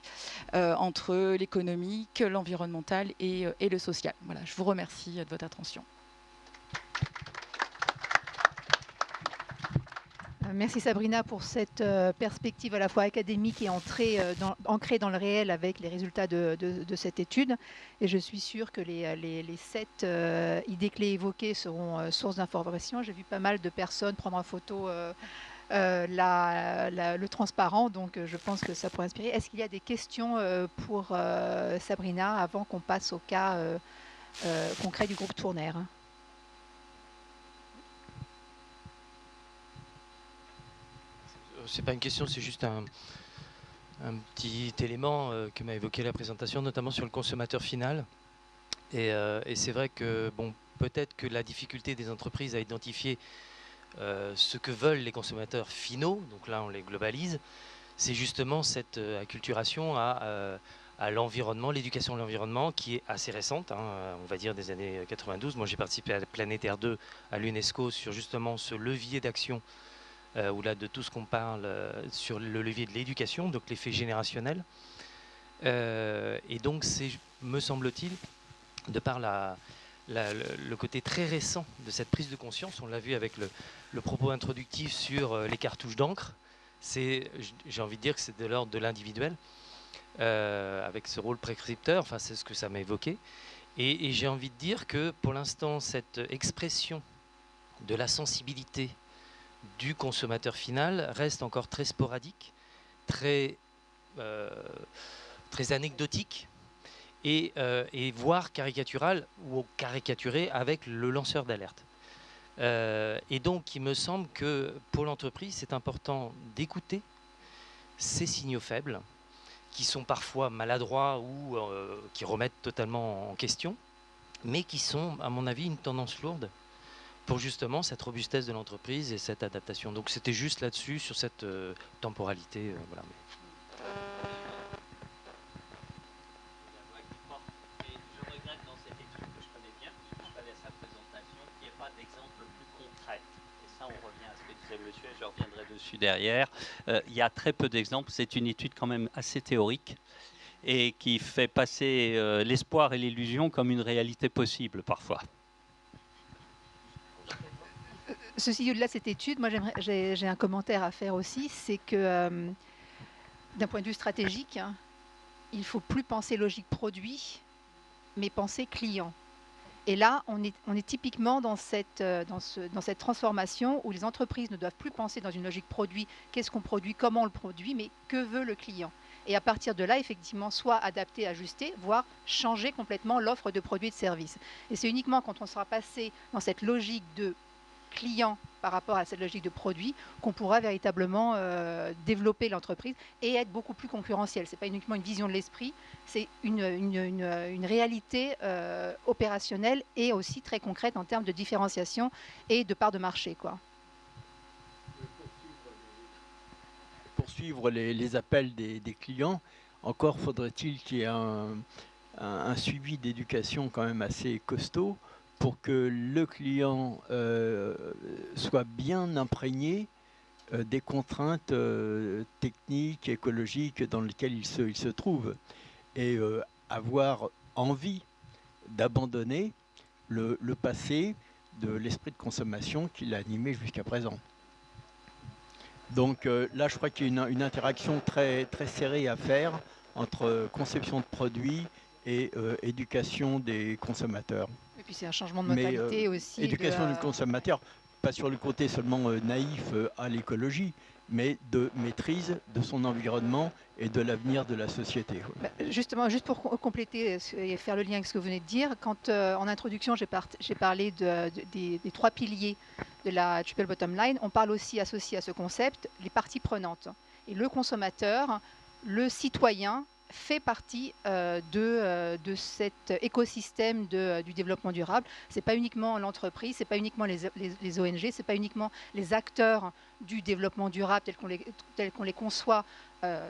entre l'économique, l'environnemental et le social. Voilà, je vous remercie de votre attention. Merci Sabrina pour cette perspective à la fois académique et ancrée dans le réel avec les résultats de cette étude. Et je suis sûre que les 7 idées clés évoquées seront source d'information. J'ai vu pas mal de personnes prendre en photo le transparent, donc je pense que ça pourrait inspirer. Est-ce qu'il y a des questions pour Sabrina avant qu'on passe au cas concret du groupe Tournaire? C'est pas une question, c'est juste un petit élément que m'a évoqué la présentation, notamment sur le consommateur final. Et c'est vrai que bon, peut-être que la difficulté des entreprises à identifier ce que veulent les consommateurs finaux, donc là on les globalise, c'est justement cette acculturation à l'environnement, l'éducation de l'environnement qui est assez récente, hein, on va dire des années 92. Moi j'ai participé à Planétaire 2 à l'UNESCO sur justement ce levier d'action ou là de tout ce qu'on parle sur le levier de l'éducation, donc l'effet générationnel. Et donc c'est, me semble-t-il, de par le côté très récent de cette prise de conscience, on l'a vu avec le propos introductif sur les cartouches d'encre, j'ai envie de dire que c'est de l'ordre de l'individuel, avec ce rôle prescripteur, enfin c'est ce que ça m'a évoqué. Et j'ai envie de dire que pour l'instant, cette expression de la sensibilité du consommateur final reste encore très sporadique, très anecdotique et voire caricatural ou caricaturé avec le lanceur d'alerte. Et donc il me semble que pour l'entreprise c'est important d'écouter ces signaux faibles qui sont parfois maladroits ou qui remettent totalement en question, mais qui sont à mon avis une tendance lourde pour justement cette robustesse de l'entreprise et cette adaptation. Donc c'était juste là-dessus, sur cette temporalité. Voilà. Je regrette dans cette étude que je connais bien, puisque je connais sa présentation, qu'il n'y ait pas d'exemple plus concret. Et ça, on revient à ce que disait le monsieur, et je reviendrai dessus derrière. Il y a très peu d'exemples. C'est une étude quand même assez théorique et qui fait passer l'espoir et l'illusion comme une réalité possible parfois. Ceci au-delà de cette étude, moi j'ai un commentaire à faire aussi, c'est que d'un point de vue stratégique, hein, il ne faut plus penser logique produit, mais penser client. Et là, on est typiquement dans cette transformation où les entreprises ne doivent plus penser dans une logique produit, qu'est-ce qu'on produit, comment on le produit, mais que veut le client. Et à partir de là, effectivement, soit adapter, ajuster, voire changer complètement l'offre de produits et de services. Et c'est uniquement quand on sera passé dans cette logique de client par rapport à cette logique de produit qu'on pourra véritablement développer l'entreprise et être beaucoup plus concurrentiel. Ce n'est pas uniquement une vision de l'esprit, c'est une réalité opérationnelle et aussi très concrète en termes de différenciation et de part de marché, quoi. Pour suivre les appels des clients, encore faudrait-il qu'il y ait un suivi d'éducation quand même assez costaud pour que le client soit bien imprégné des contraintes techniques, écologiques dans lesquelles il se trouve, et avoir envie d'abandonner le passé de l'esprit de consommation qui l'a animé jusqu'à présent. Donc là, je crois qu'il y a une interaction très, très serrée à faire entre conception de produits et éducation des consommateurs. Et puis c'est un changement de mentalité aussi. Éducation du consommateur, pas sur le côté seulement naïf à l'écologie, mais de maîtrise de son environnement et de l'avenir de la société. Justement, juste pour compléter et faire le lien avec ce que vous venez de dire, quand en introduction j'ai parlé des 3 piliers de la triple bottom line, on parle aussi associé à ce concept les parties prenantes. Et le consommateur, le citoyen fait partie de cet écosystème du développement durable. Ce n'est pas uniquement l'entreprise, ce n'est pas uniquement les ONG, ce n'est pas uniquement les acteurs du développement durable tels qu'on les conçoit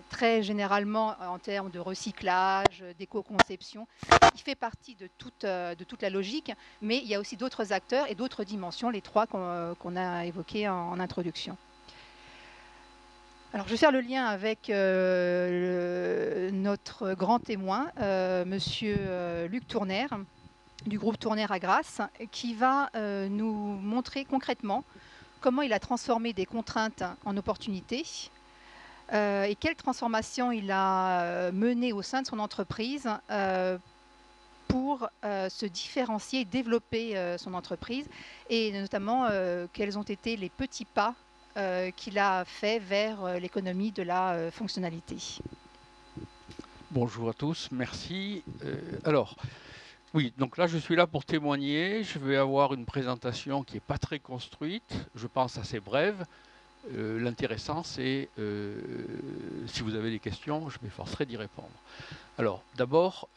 très généralement en termes de recyclage, d'éco-conception. Il fait partie de toute la logique, mais il y a aussi d'autres acteurs et d'autres dimensions, les trois qu'on a évoqués en introduction. Alors, je vais faire le lien avec notre grand témoin, monsieur Luc Tourner, du groupe Tourner à Grasse, qui va nous montrer concrètement comment il a transformé des contraintes en opportunités et quelle transformation il a menée au sein de son entreprise pour se différencier et développer son entreprise, et notamment quels ont été les petits pas qu'il a fait vers l'économie de la fonctionnalité. Bonjour à tous, merci. Alors, oui, donc là je suis là pour témoigner. Je vais avoir une présentation qui n'est pas très construite, je pense assez brève. L'intéressant, c'est, si vous avez des questions, je m'efforcerai d'y répondre. Alors, d'abord,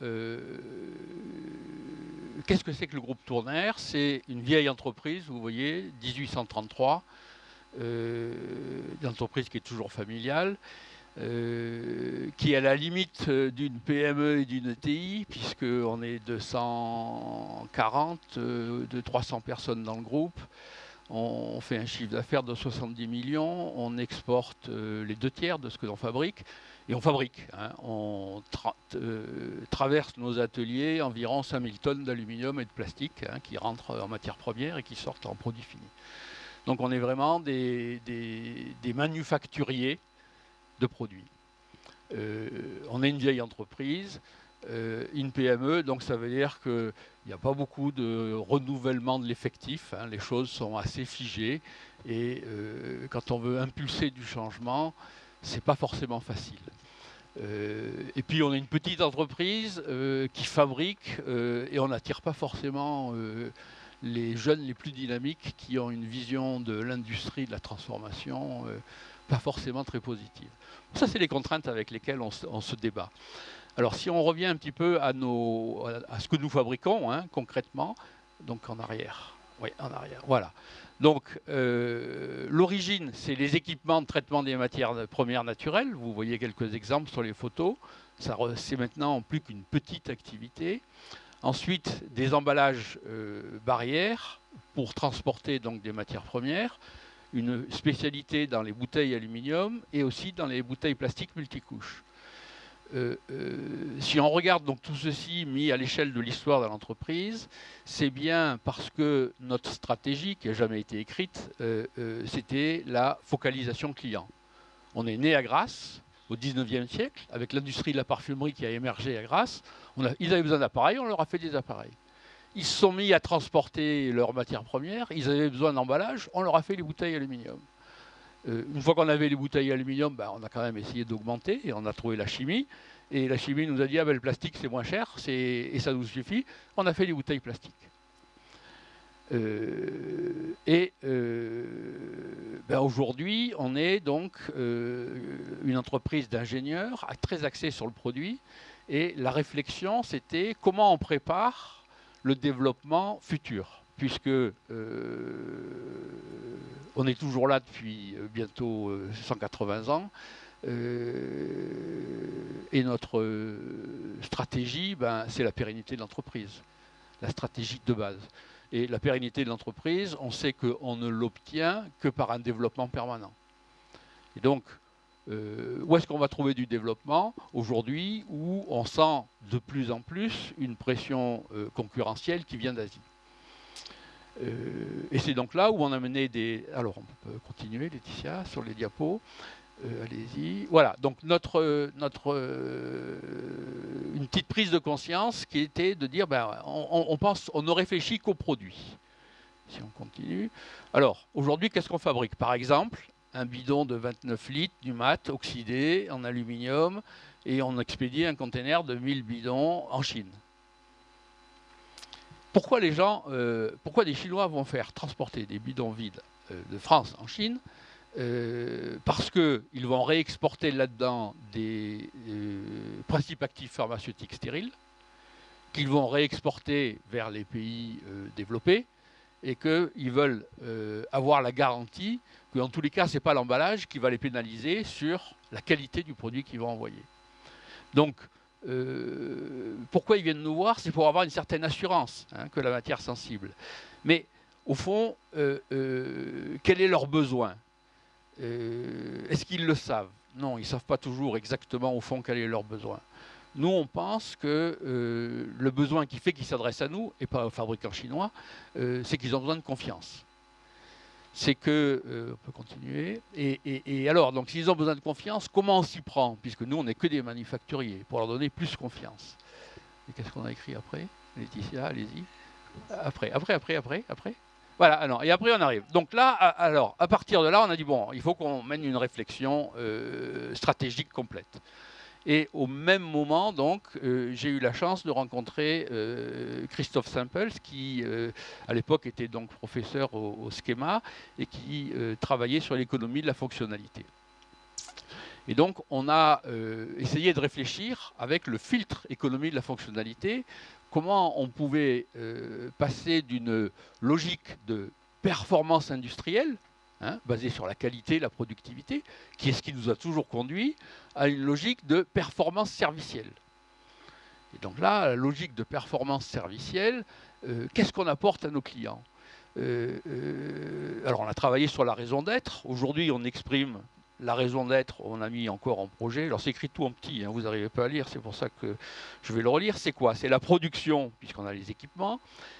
qu'est-ce que c'est que le groupe Tourner? C'est une vieille entreprise, vous voyez, 1833, une entreprise qui est toujours familiale, qui est à la limite d'une PME et d'une ETI, puisqu'on est 240, de 300 personnes dans le groupe. On fait un chiffre d'affaires de 70 millions, on exporte les 2/3 de ce que l'on fabrique, et on fabrique. Hein, on traverse nos ateliers environ 5000 tonnes d'aluminium et de plastique qui rentrent en matière première et qui sortent en produits finis. Donc on est vraiment des manufacturiers de produits. On est une vieille entreprise, une PME, donc ça veut dire qu'il n'y a pas beaucoup de renouvellement de l'effectif, les choses sont assez figées, et quand on veut impulser du changement, c'est pas forcément facile. Et puis on est une petite entreprise qui fabrique, et on n'attire pas forcément les jeunes les plus dynamiques qui ont une vision de l'industrie, de la transformation, pas forcément très positive. Ça, c'est les contraintes avec lesquelles on se débat. Alors, si on revient un petit peu à ce que nous fabriquons, concrètement, donc en arrière. Oui, en arrière, voilà. Donc, l'origine, c'est les équipements de traitement des matières premières naturelles. Vous voyez quelques exemples sur les photos. C'est maintenant plus qu'une petite activité. Ensuite, des emballages barrières pour transporter donc des matières premières. Une spécialité dans les bouteilles aluminium et aussi dans les bouteilles plastiques multicouches. Si on regarde donc tout ceci mis à l'échelle de l'histoire de l'entreprise, c'est bien parce que notre stratégie, qui n'a jamais été écrite, c'était la focalisation client. On est né à Grasse, au 19e siècle, avec l'industrie de la parfumerie qui a émergé à Grasse. Ils avaient besoin d'appareils, on leur a fait des appareils. Ils se sont mis à transporter leurs matières premières, ils avaient besoin d'emballage, on leur a fait les bouteilles aluminium. Une fois qu'on avait les bouteilles aluminium, on a quand même essayé d'augmenter et on a trouvé la chimie. Et la chimie nous a dit, le plastique c'est moins cher et ça nous suffit. On a fait les bouteilles plastiques. Aujourd'hui, on est donc une entreprise d'ingénieurs très axée sur le produit. Et la réflexion, c'était comment on prépare le développement futur, puisque on est toujours là depuis bientôt 180 ans, et notre stratégie, c'est la pérennité de l'entreprise, la stratégie de base. Et la pérennité de l'entreprise, on sait qu'on ne l'obtient que par un développement permanent. Et donc, où est-ce qu'on va trouver du développement aujourd'hui où on sent de plus en plus une pression concurrentielle qui vient d'Asie. Et c'est donc là où on a mené des... Alors on peut continuer Laetitia sur les diapos. Allez-y. Voilà, donc une petite prise de conscience qui était de dire on ne réfléchit qu'aux produits. Si on continue. Alors aujourd'hui, qu'est-ce qu'on fabrique? Par exemple, un bidon de 29 litres du mat oxydé en aluminium et on expédie un conteneur de 1000 bidons en Chine. Pourquoi des Chinois vont faire transporter des bidons vides de France en Chine parce qu'ils vont réexporter là-dedans des principes actifs pharmaceutiques stériles, qu'ils vont réexporter vers les pays développés, et qu'ils veulent avoir la garantie que, dans tous les cas, ce n'est pas l'emballage qui va les pénaliser sur la qualité du produit qu'ils vont envoyer. Donc, pourquoi ils viennent nous voir? C'est pour avoir une certaine assurance, hein, que la matière sensible. Mais, au fond, quel est leur besoin? Est-ce qu'ils le savent? Non, ils ne savent pas toujours exactement, au fond, quel est leur besoin. Nous, on pense que le besoin qui fait qu'ils s'adressent à nous, et pas aux fabricants chinois, c'est qu'ils ont besoin de confiance. C'est que, on peut continuer, et alors, donc s'ils ont besoin de confiance, comment on s'y prend? Puisque nous, on n'est que des manufacturiers, pour leur donner plus confiance. Et qu'est-ce qu'on a écrit après? Laetitia, allez-y. Après. Voilà, alors, et après on arrive. Donc là, alors, à partir de là, on a dit, bon, il faut qu'on mène une réflexion stratégique complète. Et au même moment, donc, j'ai eu la chance de rencontrer Christophe Simpels, qui, à l'époque, était donc professeur au Schema et qui travaillait sur l'économie de la fonctionnalité. Et donc, on a essayé de réfléchir avec le filtre économie de la fonctionnalité, comment on pouvait passer d'une logique de performance industrielle, hein, basée sur la qualité, la productivité, qui est ce qui nous a toujours conduit à une logique de performance servicielle. Et donc là, la logique de performance servicielle, qu'est-ce qu'on apporte à nos clients? Alors on a travaillé sur la raison d'être. Aujourd'hui, on exprime la raison d'être, on a mis encore en projet. Alors c'est écrit tout en petit, hein, vous n'arrivez pas à lire, c'est pour ça que je vais le relire. C'est quoi? C'est la production, puisqu'on a les équipements,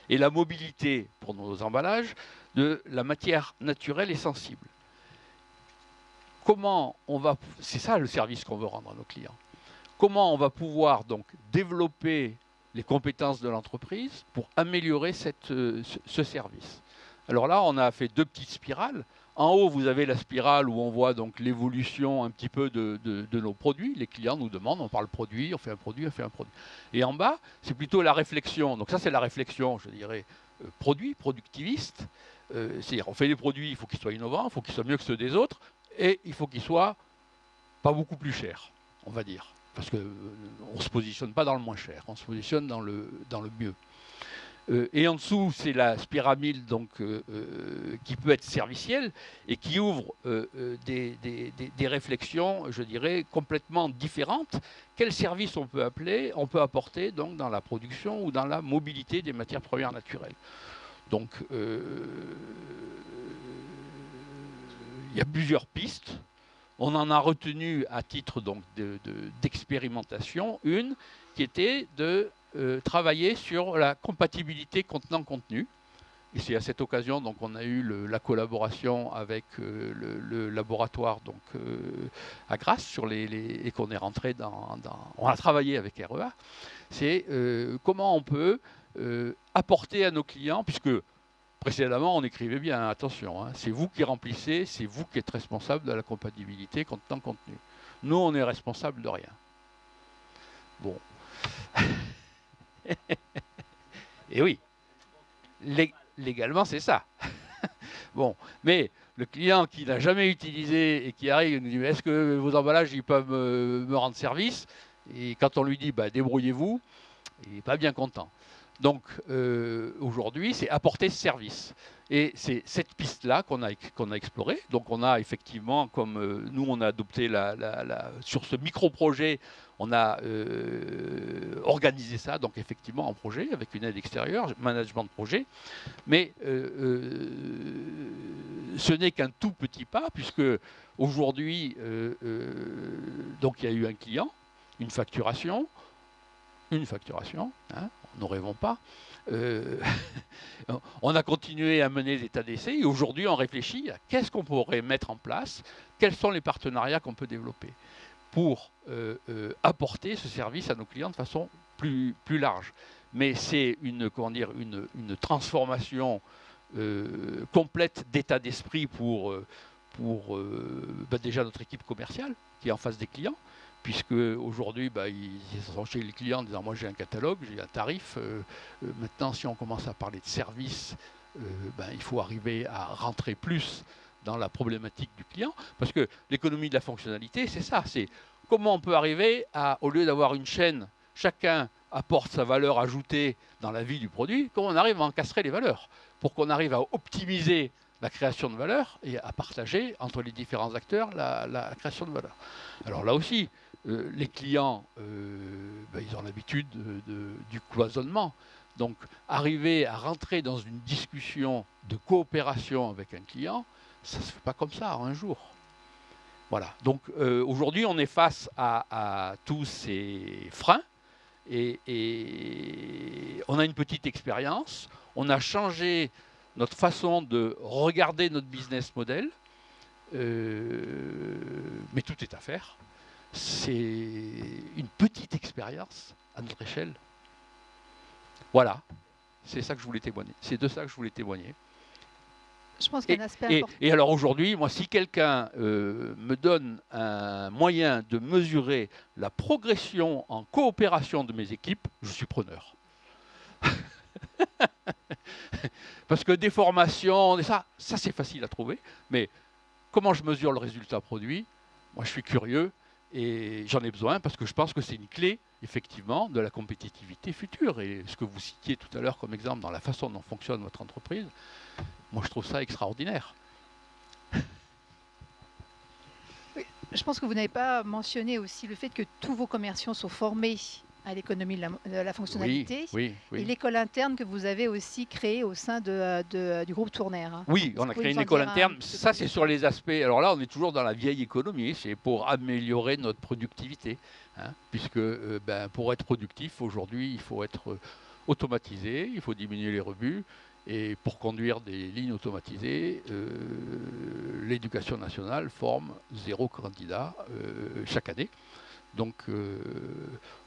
et la mobilité pour nos emballages, de la matière naturelle et sensible. Comment on va... C'est ça le service qu'on veut rendre à nos clients. Comment on va pouvoir donc développer les compétences de l'entreprise pour améliorer ce service? Alors là, on a fait deux petites spirales. En haut, vous avez la spirale où on voit donc l'évolution un petit peu de nos produits. Les clients nous demandent, on parle produit, on fait un produit, on fait un produit. Et en bas, c'est plutôt la réflexion. Donc ça, c'est la réflexion, je dirais, produit, productiviste. C'est-à-dire, on fait des produits, il faut qu'ils soient innovants, il faut qu'ils soient mieux que ceux des autres, et il faut qu'ils soient pas beaucoup plus chers, on va dire. Parce qu'on ne se positionne pas dans le moins cher, on se positionne dans le mieux. Et en dessous, c'est la pyramide donc, qui peut être servicielle et qui ouvre des réflexions, je dirais, complètement différentes. Quel service on peut apporter donc, dans la production ou dans la mobilité des matières premières naturelles? Donc, il y a plusieurs pistes. On en a retenu à titre d'expérimentation une qui était de travailler sur la compatibilité contenant-contenu. Et c'est à cette occasion donc on a eu la collaboration avec le laboratoire donc à Grasse et qu'on est rentré on a travaillé avec REA. C'est comment on peut apporter à nos clients, puisque précédemment on écrivait bien, attention, hein, c'est vous qui remplissez, c'est vous qui êtes responsable de la compatibilité contenant-contenu. Nous on est responsable de rien. Bon. Et oui, légalement c'est ça. Bon, mais le client qui n'a jamais utilisé et qui arrive et nous dit est-ce que vos emballages ils peuvent me rendre service? Et quand on lui dit bah, débrouillez-vous, il n'est pas bien content. Donc aujourd'hui c'est apporter ce service. Et c'est cette piste-là qu'on a explorée. Donc on a effectivement, comme nous on a adopté sur ce micro-projet, on a organisé ça, donc effectivement en projet, avec une aide extérieure, management de projet. Mais ce n'est qu'un tout petit pas, puisque aujourd'hui, donc il y a eu un client, une facturation, hein, nous rêvons pas. On a continué à mener des états d'essai et aujourd'hui on réfléchit à qu'est-ce qu'on pourrait mettre en place, quels sont les partenariats qu'on peut développer pour apporter ce service à nos clients de façon plus large. Mais c'est une transformation complète d'état d'esprit pour déjà notre équipe commerciale qui est en face des clients, puisque aujourd'hui, ils sont chez les clients en disant moi j'ai un catalogue, j'ai un tarif. Maintenant, si on commence à parler de service, il faut arriver à rentrer plus dans la problématique du client, parce que l'économie de la fonctionnalité, c'est ça, c'est comment on peut arriver à, au lieu d'avoir une chaîne, chacun apporte sa valeur ajoutée dans la vie du produit, comment on arrive à encastrer les valeurs, pour qu'on arrive à optimiser la création de valeur et à partager entre les différents acteurs la création de valeur. Alors là aussi, les clients, ils ont l'habitude du cloisonnement. Donc, arriver à rentrer dans une discussion de coopération avec un client, ça ne se fait pas comme ça en un jour. Voilà. Donc, aujourd'hui, on est face à tous ces freins et on a une petite expérience. On a changé notre façon de regarder notre business model, mais tout est à faire. C'est une petite expérience à notre échelle. Voilà, c'est ça que je voulais témoigner. C'est de ça que je voulais témoigner. Je pense qu'il y a un aspect important. Et alors aujourd'hui, moi, si quelqu'un me donne un moyen de mesurer la progression en coopération de mes équipes, je suis preneur. Parce que des formations, ça c'est facile à trouver, mais comment je mesure le résultat produit? Moi, je suis curieux et j'en ai besoin parce que je pense que c'est une clé, effectivement, de la compétitivité future. Et ce que vous citiez tout à l'heure comme exemple dans la façon dont fonctionne votre entreprise, moi, je trouve ça extraordinaire. Oui, je pense que vous n'avez pas mentionné aussi le fait que tous vos commerciaux sont formés à l'économie de la fonctionnalité. Oui. Et l'école interne que vous avez aussi créée au sein du groupe Tourner. Oui, on a créé une école interne. Ça, c'est sur les aspects. Alors là, on est toujours dans la vieille économie. C'est pour améliorer notre productivité. Hein, puisque pour être productif, aujourd'hui, il faut être automatisé, il faut diminuer les rebuts. Et pour conduire des lignes automatisées, l'éducation nationale forme 0 candidat chaque année. Donc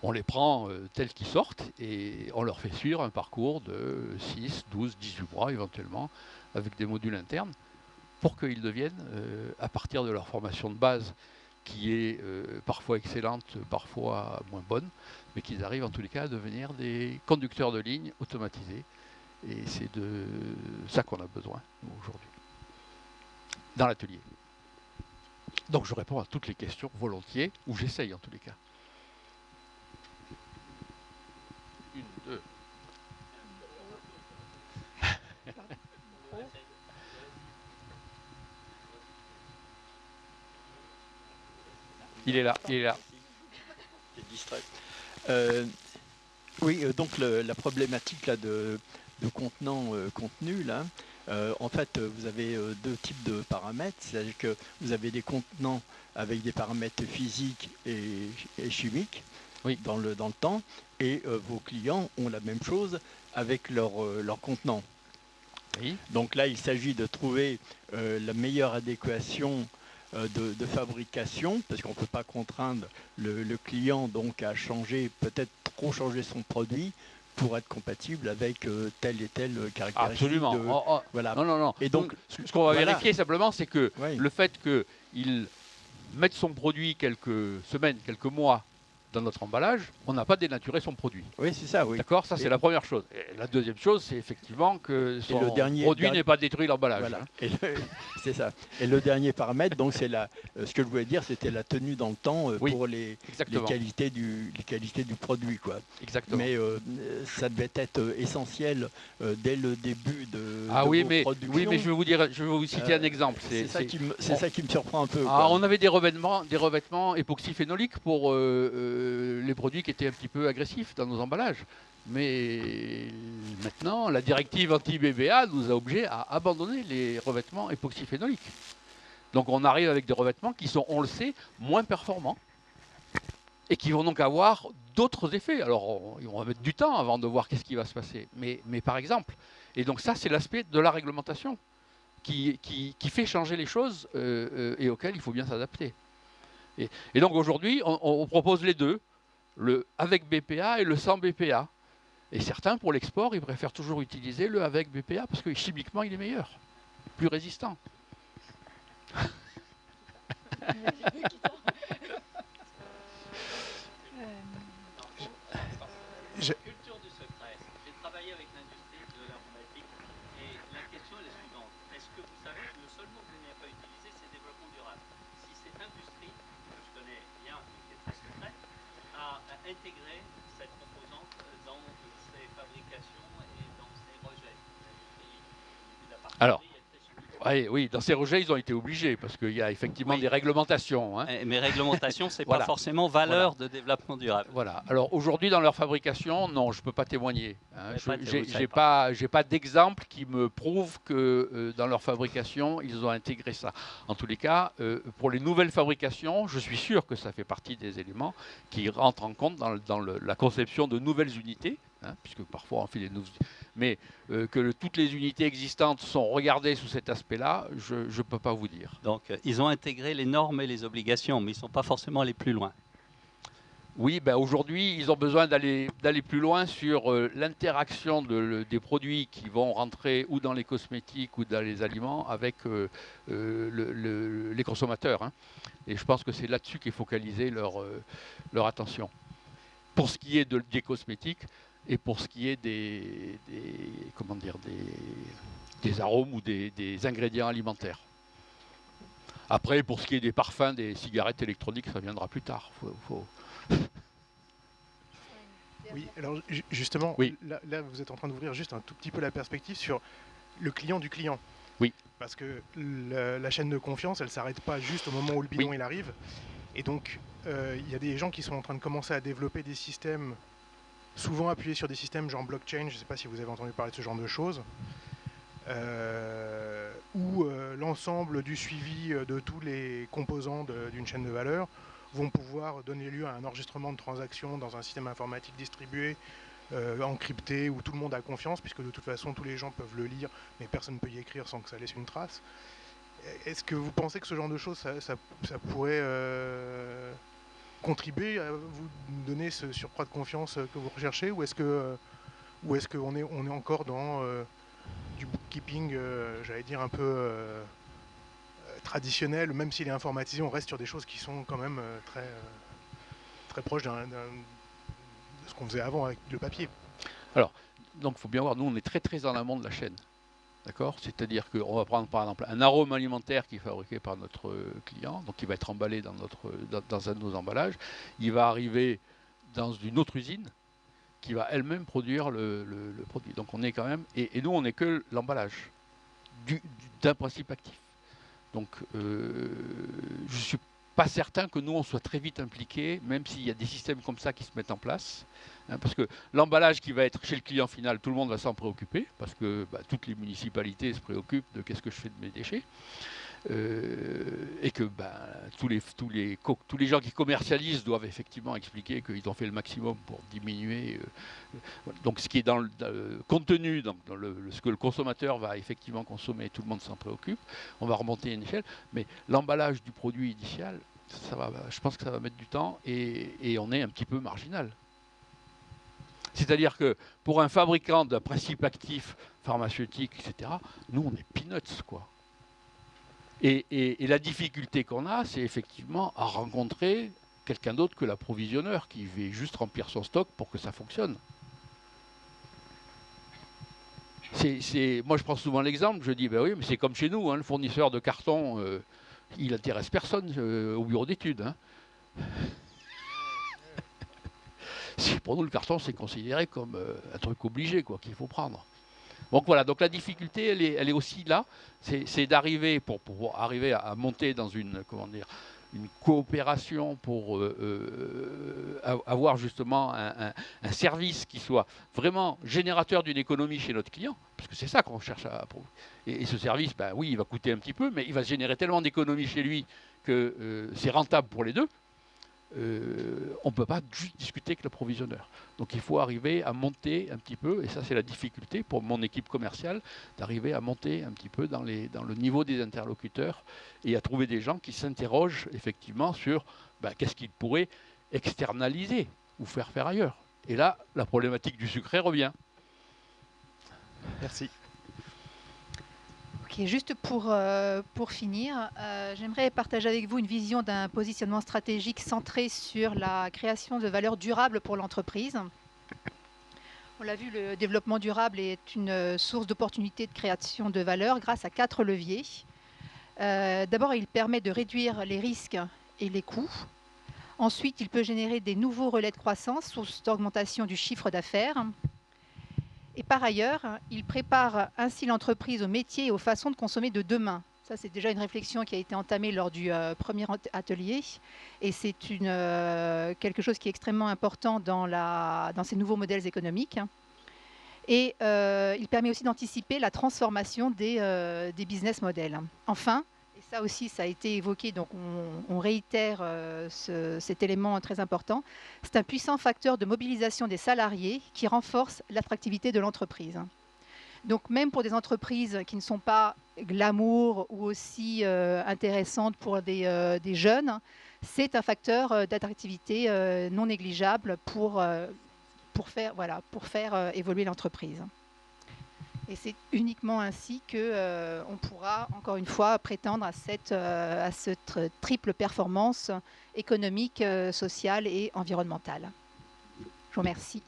on les prend tels qu'ils sortent et on leur fait suivre un parcours de 6, 12, 18 mois éventuellement avec des modules internes pour qu'ils deviennent, à partir de leur formation de base qui est parfois excellente, parfois moins bonne, mais qu'ils arrivent en tous les cas à devenir des conducteurs de lignes automatisés. Et c'est de ça qu'on a besoin aujourd'hui dans l'atelier. Donc je réponds à toutes les questions volontiers, ou j'essaye en tous les cas. Une, deux. Il est là, il est là. Il est distrait. Oui, donc la problématique là, de contenant contenu, là, en fait, vous avez deux types de paramètres. C'est-à-dire que vous avez des contenants avec des paramètres physiques et chimiques dans le temps, et vos clients ont la même chose avec leur contenant. Oui. Donc là, il s'agit de trouver la meilleure adéquation de fabrication, parce qu'on ne peut pas contraindre le client donc à changer, peut-être trop changer son produit pour être compatible avec telle et telle caractéristique. Absolument. Voilà. Non. Et donc, ce qu'on va vérifier simplement, c'est que le fait qu'il mette son produit quelques semaines, quelques mois dans notre emballage, on n'a pas dénaturé son produit. Oui, c'est ça, oui. D'accord, ça c'est la première chose. Et la deuxième chose, c'est effectivement que son produit n'est pas détruit l'emballage. Voilà. C'est ça. Et le dernier paramètre, donc c'est ce que je voulais dire, c'était la tenue dans le temps pour les qualités du produit, quoi. Exactement. Mais ça devait être essentiel dès le début de production. Oui, mais je vais vous citer un exemple. C'est ça qui me surprend un peu. On avait des revêtements époxyphénoliques pour les produits qui étaient un petit peu agressifs dans nos emballages. Mais maintenant, la directive anti-BPA nous a obligés à abandonner les revêtements époxyphénoliques. Donc on arrive avec des revêtements qui sont, on le sait, moins performants et qui vont donc avoir d'autres effets. Alors on va mettre du temps avant de voir qu'est-ce qui va se passer. Mais par exemple, et donc ça c'est l'aspect de la réglementation qui fait changer les choses et auquel il faut bien s'adapter. Et donc aujourd'hui, on propose les deux, le avec BPA et le sans BPA. Et certains, pour l'export, ils préfèrent toujours utiliser le avec BPA parce que chimiquement, il est meilleur, plus résistant. Culture du secret. J'ai travaillé avec l'industrie de l'informatique et la question est la suivante. Est-ce que vous savez, le seul mot que vous n'avez pas Alors, oui, dans ces rejets, ils ont été obligés, parce qu'il y a effectivement des réglementations. Hein. Mais réglementation, c'est Voilà. pas forcément valeur de développement durable. Voilà. Alors aujourd'hui, dans leur fabrication, non, je ne peux pas témoigner. Hein. Je n'ai pas d'exemple qui me prouve que dans leur fabrication, ils ont intégré ça. En tous les cas, pour les nouvelles fabrications, je suis sûr que ça fait partie des éléments qui rentrent en compte dans la conception de nouvelles unités. Hein, puisque parfois on fait des nouveaux... Mais que toutes les unités existantes sont regardées sous cet aspect-là, je ne peux pas vous dire. Donc ils ont intégré les normes et les obligations, mais ils ne sont pas forcément allés plus loin. Oui, ben aujourd'hui, ils ont besoin d'aller plus loin sur l'interaction des produits qui vont rentrer ou dans les cosmétiques ou dans les aliments avec les consommateurs. Hein. Et je pense que c'est là-dessus qu'est focalisée leur attention. Pour ce qui est des cosmétiques, et pour ce qui est des arômes ou des ingrédients alimentaires. Après, pour ce qui est des parfums, des cigarettes électroniques, ça viendra plus tard. Oui, alors justement, oui. Là, vous êtes en train d'ouvrir juste un tout petit peu la perspective sur le client du client. Oui. Parce que la chaîne de confiance, elle ne s'arrête pas juste au moment où le bilan il arrive. Et donc, il y a des gens qui sont en train de commencer à développer des systèmes souvent appuyés sur des systèmes genre blockchain, je ne sais pas si vous avez entendu parler de ce genre de choses, où l'ensemble du suivi de tous les composants d'une chaîne de valeur vont pouvoir donner lieu à un enregistrement de transactions dans un système informatique distribué, encrypté, où tout le monde a confiance, puisque de toute façon tous les gens peuvent le lire, mais personne ne peut y écrire sans que ça laisse une trace. Est-ce que vous pensez que ce genre de choses, ça pourrait contribuer à vous donner ce surcroît de confiance que vous recherchez, ou est-ce qu'on est encore dans du bookkeeping, j'allais dire un peu traditionnel, même s'il est informatisé, on reste sur des choses qui sont quand même très proches de ce qu'on faisait avant avec le papier. Alors, donc il faut bien voir, nous on est très en amont de la chaîne. D'accord ? C'est-à-dire qu'on va prendre par exemple un arôme alimentaire qui est fabriqué par notre client, donc il va être emballé dans un de nos emballages, il va arriver dans une autre usine qui va elle-même produire le produit. Donc on est quand même, et nous on n'est que l'emballage d'un principe actif. Donc je ne suis pas certain que nous on soit très vite impliqués, même s'il y a des systèmes comme ça qui se mettent en place. Hein, parce que l'emballage qui va être chez le client final, tout le monde va s'en préoccuper, parce que toutes les municipalités se préoccupent de qu'est-ce que je fais de mes déchets. Et que tous les gens qui commercialisent doivent effectivement expliquer qu'ils ont fait le maximum pour diminuer. Donc ce qui est dans le contenu, dans ce que le consommateur va effectivement consommer, tout le monde s'en préoccupe. On va remonter à une échelle, mais l'emballage du produit initial, je pense que ça va mettre du temps et on est un petit peu marginal. C'est-à-dire que pour un fabricant d'un principe actif pharmaceutique, etc., nous on est peanuts, quoi. Et la difficulté qu'on a, c'est effectivement à rencontrer quelqu'un d'autre que l'approvisionneur qui veut juste remplir son stock pour que ça fonctionne. Moi, je prends souvent l'exemple, je dis, oui, mais c'est comme chez nous, hein, le fournisseur de carton, il n'intéresse personne au bureau d'études. Hein. Pour nous, le carton, c'est considéré comme un truc obligé, quoi, qu'il faut prendre. Donc voilà, donc la difficulté, elle est aussi là, c'est d'arriver, pour arriver à monter dans une coopération pour avoir justement un service qui soit vraiment générateur d'une économie chez notre client, parce que c'est ça qu'on cherche à prouver. Et ce service, oui, il va coûter un petit peu, mais il va générer tellement d'économies chez lui que c'est rentable pour les deux. On ne peut pas juste discuter avec l'approvisionneur. Donc il faut arriver à monter un petit peu, et ça c'est la difficulté pour mon équipe commerciale, d'arriver à monter un petit peu dans le niveau des interlocuteurs et à trouver des gens qui s'interrogent effectivement sur qu'est-ce qu'ils pourraient externaliser ou faire ailleurs. Et là, la problématique du sucré revient. Merci. Ok, juste pour finir, j'aimerais partager avec vous une vision d'un positionnement stratégique centré sur la création de valeur durable pour l'entreprise. On l'a vu, le développement durable est une source d'opportunités de création de valeur grâce à 4 leviers. D'abord, il permet de réduire les risques et les coûts. Ensuite, il peut générer des nouveaux relais de croissance, source d'augmentation du chiffre d'affaires. Et par ailleurs, il prépare ainsi l'entreprise aux métiers et aux façons de consommer de demain. Ça, c'est déjà une réflexion qui a été entamée lors du premier atelier. Et c'est quelque chose qui est extrêmement important dans ces nouveaux modèles économiques. Et il permet aussi d'anticiper la transformation des business models. Enfin, et ça aussi, ça a été évoqué, donc on réitère cet élément très important, c'est un puissant facteur de mobilisation des salariés qui renforce l'attractivité de l'entreprise. Donc même pour des entreprises qui ne sont pas glamour ou aussi intéressantes pour des jeunes, c'est un facteur d'attractivité non négligeable pour faire évoluer l'entreprise. Et c'est uniquement ainsi qu'on pourra, encore une fois, prétendre à cette triple performance économique, sociale et environnementale. Je vous remercie.